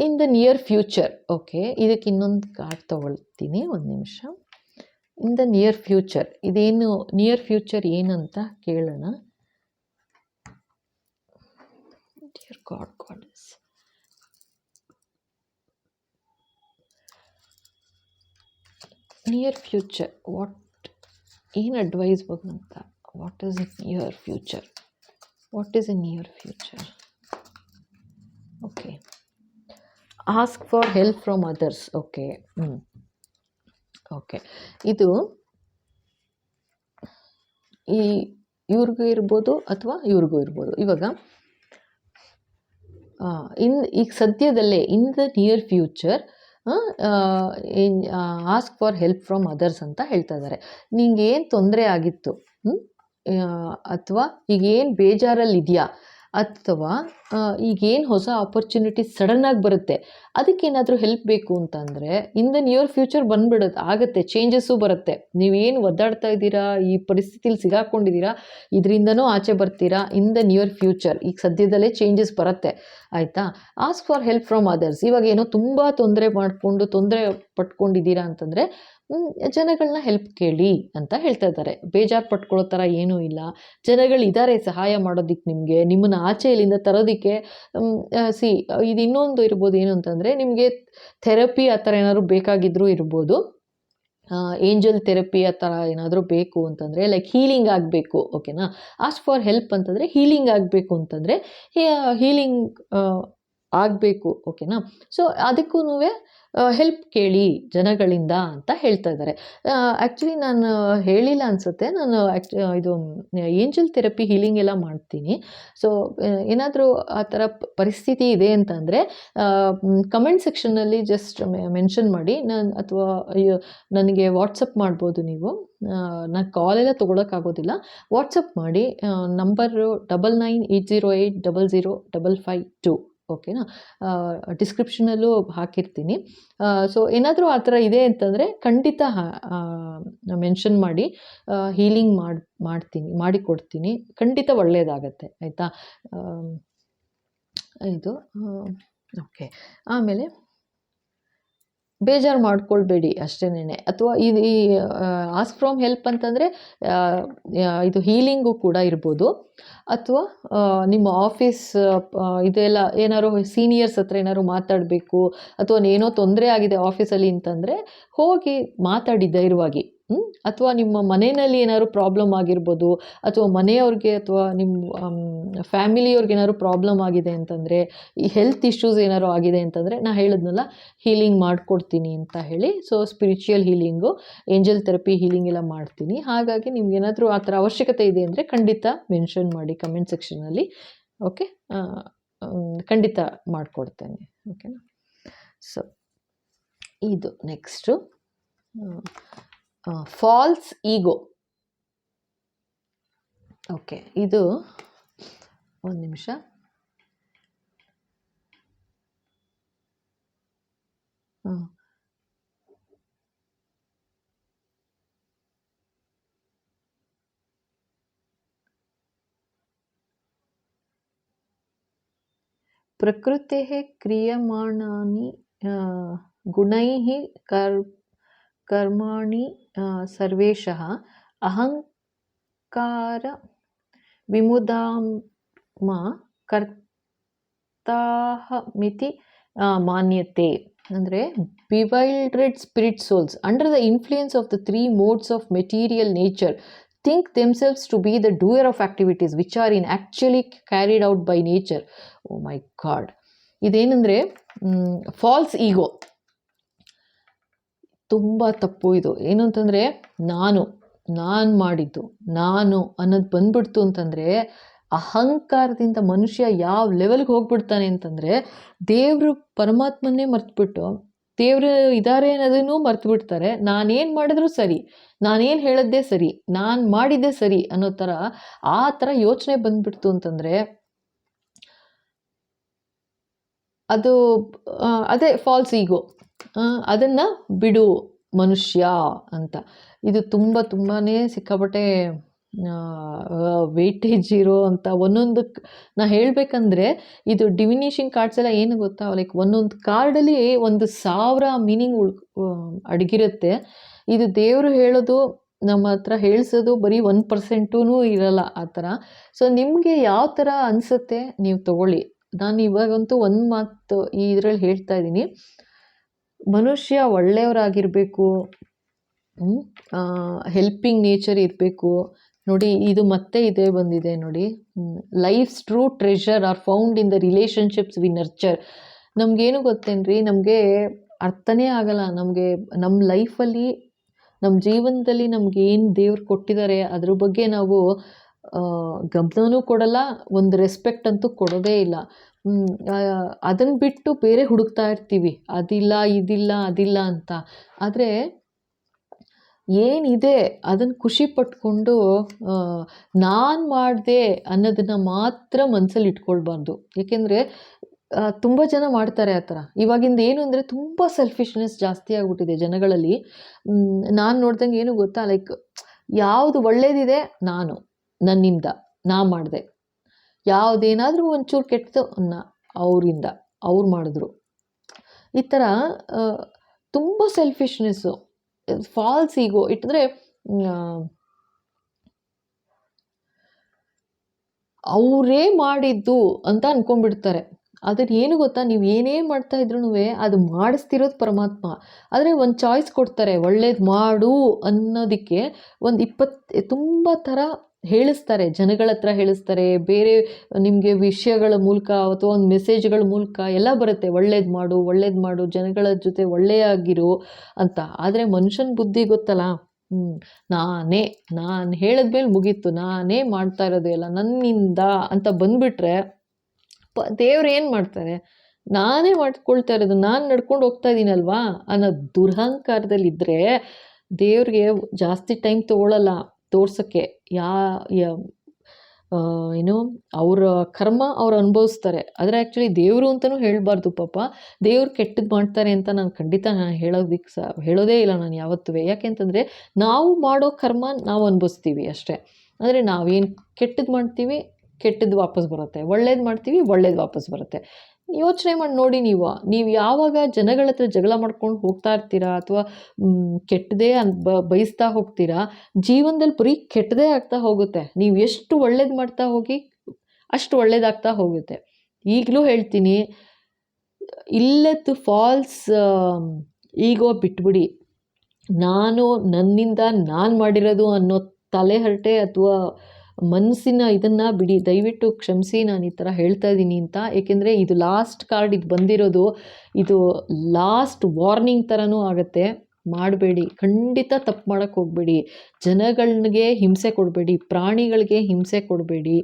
Speaker 1: in the near future. Okay, ಇದಕ್ಕೆ ಇನ್ನೊಂದು ಕಾರ್ಡ್ ತಗೊಳ್ತೀನಿ, ಒಂದು ನಿಮಿಷ. ಇನ್ ದ ನಿಯರ್ ಫ್ಯೂಚರ್, ಇದೇನು ನಿಯರ್ ಫ್ಯೂಚರ್ ಏನಂತ ಕೇಳೋಣ. Dear god, goddess, near future ಏನು ಅಡ್ವೈಸ್ ಭಗವಂತ, what is in near future, what is in near future. Okay, ask for help from others. Okay, okay, ಇದು ಇವ್ರಿಗೂ ಇರ್ಬೋದು ಅಥವಾ ಇವ್ರಿಗೂ ಇರ್ಬೋದು. ಇವಾಗ ಈಗ ಸದ್ಯದಲ್ಲೇ in the near future ask for help from others ಅಂತ ಹೇಳ್ತಾ ಇದ್ದಾರೆ. ನಿಂಗೇನು ತೊಂದರೆ ಆಗಿತ್ತು, ಅಥವಾ ಈಗೇನು ಬೇಜಾರಲ್ಲಿದೆಯಾ, ಅಥವಾ ಈಗೇನು ಹೊಸ ಆಪರ್ಚುನಿಟೀಸ್ ಸಡನ್ನಾಗಿ ಬರುತ್ತೆ, ಅದಕ್ಕೇನಾದರೂ ಹೆಲ್ಪ್ ಬೇಕು ಅಂತಂದರೆ ಇನ್ ದ ನಿಯರ್ ಫ್ಯೂಚರ್ ಬಂದ್ಬಿಡುತ್ತೆ, ಆಗುತ್ತೆ, ಚೇಂಜಸ್ಸು ಬರುತ್ತೆ. ನೀವೇನು ಒದ್ದಾಡ್ತಾ ಇದ್ದೀರಾ, ಈ ಪರಿಸ್ಥಿತಿಲಿ ಸಿಗಾಕೊಂಡಿದ್ದೀರಾ, ಇದರಿಂದನೂ ಆಚೆ ಬರ್ತೀರಾ ಇನ್ ದ ನಿಯರ್ ಫ್ಯೂಚರ್. ಈಗ ಸದ್ಯದಲ್ಲೇ ಚೇಂಜಸ್ ಬರುತ್ತೆ, ಆಯಿತಾ. Ask for help from others. ಇವಾಗ ಏನೋ ತುಂಬ ತೊಂದರೆ ಪಟ್ಕೊಂಡಿದ್ದೀರಾ ಅಂತಂದರೆ ಜನಗಳನ್ನ ಹೆಲ್ಪ್ ಕೇಳಿ ಅಂತ ಹೇಳ್ತಾ ಇದ್ದಾರೆ. ಬೇಜಾರು ಪಟ್ಕೊಳ್ಳೋ ಥರ ಏನೂ ಇಲ್ಲ, ಜನಗಳಿದ್ದಾರೆ ಸಹಾಯ ಮಾಡೋದಕ್ಕೆ ನಿಮಗೆ, ನಿಮ್ಮನ್ನು ಆಚೆ ಇಲ್ಲಿಂದ ತರೋದಕ್ಕೆ. ಇದು ಇನ್ನೊಂದು ಇರ್ಬೋದು, ಏನು ಅಂತಂದರೆ ನಿಮಗೆ ಥೆರಪಿ ಆ ಥರ ಏನಾದ್ರು ಬೇಕಾಗಿದ್ದರೂ ಇರ್ಬೋದು. ಏಂಜಲ್ ಥೆರಪಿ ಆ ಥರ ಏನಾದರೂ ಬೇಕು ಅಂತಂದರೆ, ಲೈಕ್ ಹೀಲಿಂಗ್ ಆಗಬೇಕು, ಓಕೆನಾ. ಆಸ್ಕ್ ಫಾರ್ ಹೆಲ್ಪ್ ಅಂತಂದರೆ ಹೀಲಿಂಗ್ ಆಗಬೇಕು ಅಂತಂದರೆ ಹೀಲಿಂಗ್ ಆಗಬೇಕು, ಓಕೆನಾ. ಸೊ ಅದಕ್ಕೂ ಹೆಲ್ಪ್ ಕೇಳಿ ಜನಗಳಿಂದ ಅಂತ ಹೇಳ್ತಾ ಇದ್ದಾರೆ. ಆ್ಯಕ್ಚುಲಿ ನಾನು ಹೇಳಿಲ್ಲ ಅನಿಸುತ್ತೆ, ನಾನು ಇದು ಏಂಜಲ್ ಥೆರಪಿ ಹೀಲಿಂಗ್ ಎಲ್ಲ ಮಾಡ್ತೀನಿ. ಸೊ ಏನಾದರೂ ಆ ಥರ ಪರಿಸ್ಥಿತಿ ಇದೆ ಅಂತಂದರೆ ಕಮೆಂಟ್ ಸೆಕ್ಷನ್ನಲ್ಲಿ ಜಸ್ಟ್ ಮೆನ್ಷನ್ ಮಾಡಿ, ಅಥವಾ ನನಗೆ ವಾಟ್ಸಪ್ ಮಾಡ್ಬೋದು ನೀವು. ನಾನು ಕಾಲೆಲ್ಲ ತೊಗೊಳಕ್ಕಾಗೋದಿಲ್ಲ, ವಾಟ್ಸಪ್ ಮಾಡಿ. ನಂಬರು 9980800552, ಓಕೆನಾ. ಡಿಸ್ಕ್ರಿಪ್ಷನಲ್ಲೂ ಹಾಕಿರ್ತೀನಿ. ಸೊ ಏನಾದರೂ ಆ ಥರ ಇದೆ ಅಂತಂದರೆ ಖಂಡಿತ ಮೆನ್ಷನ್ ಮಾಡಿ, ಹೀಲಿಂಗ್ ಮಾಡಿಕೊಡ್ತೀನಿ, ಖಂಡಿತ ಒಳ್ಳೆಯದಾಗತ್ತೆ, ಆಯಿತಾ. ಇದು ಓಕೆ. ಆಮೇಲೆ ಬೇಜಾರು ಮಾಡ್ಕೊಳ್ಬೇಡಿ ಅಷ್ಟೇನೆ. ಅಥವಾ ಈ ಆಸ್ಕ್ ಫ್ರಮ್ ಹೆಲ್ಪ್ ಅಂತಂದರೆ ಇದು ಹೀಲಿಂಗು ಕೂಡ ಇರ್ಬೋದು, ಅಥವಾ ನಿಮ್ಮ ಆಫೀಸ್ ಇದೆಲ್ಲ ಏನಾದ್ರು ಸೀನಿಯರ್ಸ್ ಹತ್ರ ಏನಾದ್ರು ಮಾತಾಡಬೇಕು, ಅಥವಾ ಏನೋ ತೊಂದರೆ ಆಗಿದೆ ಆಫೀಸಲ್ಲಿ ಅಂತಂದರೆ ಹೋಗಿ ಮಾತಾಡಿ ಧೈರ್ಯವಾಗಿ. ಅಥವಾ ನಿಮ್ಮ ಮನೆಯಲ್ಲಿ ಏನಾದ್ರು ಪ್ರಾಬ್ಲಮ್ ಆಗಿರ್ಬೋದು, ಅಥವಾ ಮನೆಯವ್ರಿಗೆ ಅಥವಾ ನಿಮ್ಮ ಫ್ಯಾಮಿಲಿಯವ್ರಿಗೆ ಏನಾದ್ರು ಪ್ರಾಬ್ಲಮ್ ಆಗಿದೆ ಅಂತಂದರೆ, ಈ ಹೆಲ್ತ್ ಇಶ್ಯೂಸ್ ಏನಾದ್ರು ಆಗಿದೆ ಅಂತಂದರೆ, ನಾನು ಹೇಳಿದ್ನಲ್ಲ ಹೀಲಿಂಗ್ ಮಾಡಿಕೊಡ್ತೀನಿ ಅಂತ ಹೇಳಿ. So spiritual healing, angel therapy healing ಎಲ್ಲ ಮಾಡ್ತೀನಿ. ಹಾಗಾಗಿ ನಿಮ್ಗೇನಾದರೂ ಆ ಥರ ಅವಶ್ಯಕತೆ ಇದೆ ಅಂದರೆ ಖಂಡಿತ ಮೆನ್ಷನ್ ಮಾಡಿ ಕಮೆಂಟ್ ಸೆಕ್ಷನಲ್ಲಿ, ಓಕೆ. ಖಂಡಿತ ಮಾಡಿಕೊಡ್ತೇನೆ, ಓಕೆನಾ. ಸೊ ಇದು ನೆಕ್ಸ್ಟು ಫಾಲ್ಸ್ ಈಗೋ. ಓಕೆ, ಇದು ಒಂದು ನಿಮಿಷ. ಪ್ರಕೃತೆಃ ಕ್ರಿಯಮಾಣಾನಿ ಗುಣೈಃ ಕರ್ಮಾಣಿ ಸರ್ವೇಷಃ ಅಹಂಕಾರ ವಿಮುಧಾಮ ಕರ್ತಾಹಮಿತಿ ಮಾನ್ಯತೆ. ಅಂದರೆ bewildered spirit souls under the influence of the three modes of material nature think themselves to be the doer of activities which are in actually carried out by nature. Oh my God. ಇದೇನೆಂದರೆ false ego, ತುಂಬ ತಪ್ಪು ಇದು. ಏನು ಅಂತಂದರೆ ನಾನು ಮಾಡಿದ್ದು, ನಾನು ಅನ್ನೋದು ಬಂದ್ಬಿಡ್ತು ಅಂತಂದರೆ ಅಹಂಕಾರದಿಂದ ಮನುಷ್ಯ ಯಾವ ಲೆವೆಲ್ಗೆ ಹೋಗ್ಬಿಡ್ತಾನೆ ಅಂತಂದರೆ, ದೇವರು ಪರಮಾತ್ಮನ್ನೇ ಮರ್ತ್ಬಿಟ್ಟು ದೇವರು ಇದ್ದಾರೆ ಅನ್ನೋದನ್ನು ಮರ್ತು ಬಿಡ್ತಾರೆ. ನಾನೇನು ಮಾಡಿದ್ರೂ ಸರಿ, ನಾನೇನು ಹೇಳಿದ್ದೇ ಸರಿ, ನಾನು ಮಾಡಿದ್ದೇ ಸರಿ ಅನ್ನೋ ಥರ ಆ ಥರ ಯೋಚನೆ ಬಂದ್ಬಿಡ್ತು ಅಂತಂದರೆ ಅದು ಅದೇ ಫಾಲ್ಸ್ ಈಗೋ. ಅದನ್ನು ಬಿಡು ಮನುಷ್ಯ ಅಂತ. ಇದು ತುಂಬಾ ಸಿಕ್ಕಾಪಟ್ಟೆ ವೇಟೇಜ್ ಇರೋ ಅಂತ ಒಂದೊಂದಕ್ಕೆ ನಾ ಹೇಳಬೇಕಂದ್ರೆ, ಇದು ಡಿವಿನೇಷನ್ ಕಾರ್ಡ್ಸ್ ಎಲ್ಲ ಏನು ಗೊತ್ತಾ, ಲೈಕ್ ಒಂದೊಂದು ಕಾರ್ಡಲ್ಲಿ 1,000 ಮೀನಿಂಗ್ ಅಡಗಿರುತ್ತೆ. ಇದು ದೇವರು ಹೇಳೋದು ನಮ್ಮ ಹತ್ರ ಹೇಳಿಸೋದು ಬರೀ 1% ಇರಲ್ಲ ಆ ಥರ. ಸೊ ನಿಮಗೆ ಯಾವ ಥರ ಅನಿಸುತ್ತೆ ನೀವು ತಗೊಳ್ಳಿ. ನಾನು ಇವಾಗಂತೂ ಒಂದು ಮಾತು ಇದರಲ್ಲಿ ಹೇಳ್ತಾ ಇದ್ದೀನಿ, ಮನುಷ್ಯ ಒಳ್ಳೆಯವರಾಗಿರಬೇಕು, ಹೆಲ್ಪಿಂಗ್ ನೇಚರ್ ಇರಬೇಕು. ನೋಡಿ, ಇದು ಮತ್ತೆ ಇದೇ ಬಂದಿದೆ ನೋಡಿ, life's true treasure are found in the relationships we nurture. ನಮಗೇನು ಗೊತ್ತೇನ್ರಿ, ನಮಗೆ ಅರ್ಥನೇ ಆಗಲ್ಲ. ನಮಗೆ ನಮ್ಮ ಲೈಫಲ್ಲಿ, ನಮ್ಮ ಜೀವನದಲ್ಲಿ ನಮ್ಗೆ ಏನು ದೇವ್ರು ಕೊಟ್ಟಿದ್ದಾರೆ ಅದ್ರ ಬಗ್ಗೆ ನಾವು ಗಮನವೂ ಕೊಡಲ್ಲ, ಒಂದು ರೆಸ್ಪೆಕ್ಟ್ ಅಂತೂ ಕೊಡೋದೇ ಇಲ್ಲ. ಅದನ್ನು ಬಿಟ್ಟು ಬೇರೆ ಹುಡುಕ್ತಾ ಇರ್ತೀವಿ. ಅದಿಲ್ಲ, ಇದಿಲ್ಲ, ಅದಿಲ್ಲ ಅಂತ. ಆದರೆ ಏನಿದೆ ಅದನ್ನು ಖುಷಿ ಪಟ್ಕೊಂಡು ನಾನು ಮಾಡಿದೆ ಅನ್ನೋದನ್ನು ಮಾತ್ರ ಮನಸ್ಸಲ್ಲಿ ಇಟ್ಕೊಳ್ಬಾರ್ದು. ಏಕೆಂದರೆ ತುಂಬ ಜನ ಮಾಡ್ತಾರೆ ಆ ಥರ. ಇವಾಗಿಂದ ಏನು ಅಂದರೆ ತುಂಬ ಸೆಲ್ಫಿಶ್ನೆಸ್ ಜಾಸ್ತಿ ಆಗ್ಬಿಟ್ಟಿದೆ ಜನಗಳಲ್ಲಿ. ನಾನು ನೋಡ್ದಂಗೆ ಏನು ಗೊತ್ತಾ, ಲೈಕ್ ಯಾವುದು ಒಳ್ಳೇದಿದೆ ನನ್ನಿಂದ ನಾ ಮಾಡಿದೆ, ಯಾವುದೇನಾದರೂ ಒಂಚೂರು ಕೆಟ್ಟದು ಅವರಿಂದ ಅವ್ರು ಮಾಡಿದ್ರು, ಈ ಥರ ತುಂಬ ಸೆಲ್ಫಿಶ್ನೆಸ್ಸು, ಫಾಲ್ಸ್ ಈಗೋ ಇಟ್ಟರೆ ಅವರೇ ಮಾಡಿದ್ದು ಅಂತ ಅಂದ್ಕೊಂಡ್ಬಿಡ್ತಾರೆ. ಅದನ್ನು ಏನು ಗೊತ್ತಾ, ನೀವು ಏನೇ ಮಾಡ್ತಾ ಇದ್ರೂ ಅದು ಮಾಡಿಸ್ತಿರೋದು ಪರಮಾತ್ಮ. ಆದರೆ ಒಂದು ಚಾಯ್ಸ್ ಕೊಡ್ತಾರೆ, ಒಳ್ಳೇದು ಮಾಡು ಅನ್ನೋದಕ್ಕೆ ಒಂದು 20 ತುಂಬ ಥರ ಹೇಳಿಸ್ತಾರೆ, ಜನಗಳ ಹತ್ರ ಹೇಳಿಸ್ತಾರೆ, ಬೇರೆ ನಿಮಗೆ ವಿಷಯಗಳ ಮೂಲಕ ಅಥವಾ ಒಂದು ಮೆಸೇಜ್ಗಳ ಮೂಲಕ ಎಲ್ಲ ಬರುತ್ತೆ. ಒಳ್ಳೇದು ಮಾಡು, ಜನಗಳ ಜೊತೆ ಒಳ್ಳೆಯಾಗಿರು ಅಂತ. ಆದರೆ ಮನುಷ್ಯನ ಬುದ್ಧಿ ಗೊತ್ತಲ್ಲ, ನಾನು ಹೇಳಿದ್ಮೇಲೆ ಮುಗೀತು, ನಾನೇ ಮಾಡ್ತಾ ಇರೋದು ಎಲ್ಲ ನನ್ನಿಂದ ಅಂತ ಬಂದುಬಿಟ್ರೆ ದೇವ್ರು ಏನು ಮಾಡ್ತಾರೆ, ನಾನೇ ಮಾಡ್ಕೊಳ್ತಾ ಇರೋದು, ನಾನು ನಡ್ಕೊಂಡು ಹೋಗ್ತಾ ಇದ್ದೀನಲ್ವಾ ಅನ್ನೋ ದುರಹಂಕಾರದಲ್ಲಿದ್ದರೆ ದೇವ್ರಿಗೆ ಜಾಸ್ತಿ ಟೈಮ್ ತೊಗೊಳ್ಳಲ್ಲ ತೋರ್ಸೋಕ್ಕೆ. ಏನು ಅವರ ಕರ್ಮ ಅವ್ರು ಅನುಭವಿಸ್ತಾರೆ. ಆದರೆ ಆ್ಯಕ್ಚುಲಿ ದೇವರು ಅಂತಲೂ ಹೇಳಬಾರ್ದು ಪಾಪ. ದೇವ್ರು ಕೆಟ್ಟದ್ದು ಮಾಡ್ತಾರೆ ಅಂತ ನಾನು ಹೇಳೋದೇ ಇಲ್ಲ ನಾನು ಯಾವತ್ತೂ. ಯಾಕೆಂತಂದರೆ ನಾವು ಮಾಡೋ ಕರ್ಮ ನಾವು ಅನುಭವಿಸ್ತೀವಿ ಅಷ್ಟೇ. ಅಂದರೆ ನಾವೇನು ಕೆಟ್ಟದ್ದು ಮಾಡ್ತೀವಿ, ಕೆಟ್ಟದ್ದು ವಾಪಸ್ ಬರುತ್ತೆ, ಒಳ್ಳೇದು ಮಾಡ್ತೀವಿ, ಒಳ್ಳೇದು ವಾಪಸ್ ಬರುತ್ತೆ. ಯೋಚನೆ ಮಾಡಿ ನೋಡಿ, ನೀವು ಯಾವಾಗ ಜನಗಳ ಹತ್ರ ಜಗಳ ಮಾಡ್ಕೊಂಡು ಹೋಗ್ತಾ ಇರ್ತೀರಾ ಅಥವಾ ಕೆಟ್ಟದೇ ಬಯಸ್ತಾ ಹೋಗ್ತೀರಾ, ಜೀವನದಲ್ಲಿ ಬರೀ ಕೆಟ್ಟದೇ ಆಗ್ತಾ ಹೋಗುತ್ತೆ. ನೀವು ಎಷ್ಟು ಒಳ್ಳೇದು ಮಾಡ್ತಾ ಹೋಗಿ ಅಷ್ಟು ಒಳ್ಳೇದಾಗ್ತಾ ಹೋಗುತ್ತೆ. ಈಗಲೂ ಹೇಳ್ತೀನಿ, ಇಲ್ಲದ್ದು ಫಾಲ್ಸ್ ಈಗೋ ಬಿಟ್ಬಿಡಿ. ನನ್ನಿಂದ ನಾನು ಮಾಡಿರೋದು ಅನ್ನೋ ತಲೆಹರಟೆ ಅಥವಾ ಮನಸ್ಸಿನ ಇದನ್ನು ಬಿಡಿ. ದಯವಿಟ್ಟು ಕ್ಷಮಿಸಿ ನಾನು ಈ ಥರ ಹೇಳ್ತಾ ಇದ್ದೀನಿ ಅಂತ. ಏಕೆಂದರೆ ಇದು ಲಾಸ್ಟ್ ಕಾರ್ಡ್, ಇದು ಬಂದಿರೋದು, ಇದು ಲಾಸ್ಟ್ ವಾರ್ನಿಂಗ್ ಥರನೂ ಆಗುತ್ತೆ. ಮಾಡಬೇಡಿ, ಖಂಡಿತ ತಪ್ಪು ಮಾಡೋಕ್ಕೆ ಹೋಗಬೇಡಿ. ಜನಗಳಿಗೆ ಹಿಂಸೆ ಕೊಡಬೇಡಿ, ಪ್ರಾಣಿಗಳಿಗೆ ಹಿಂಸೆ ಕೊಡಬೇಡಿ,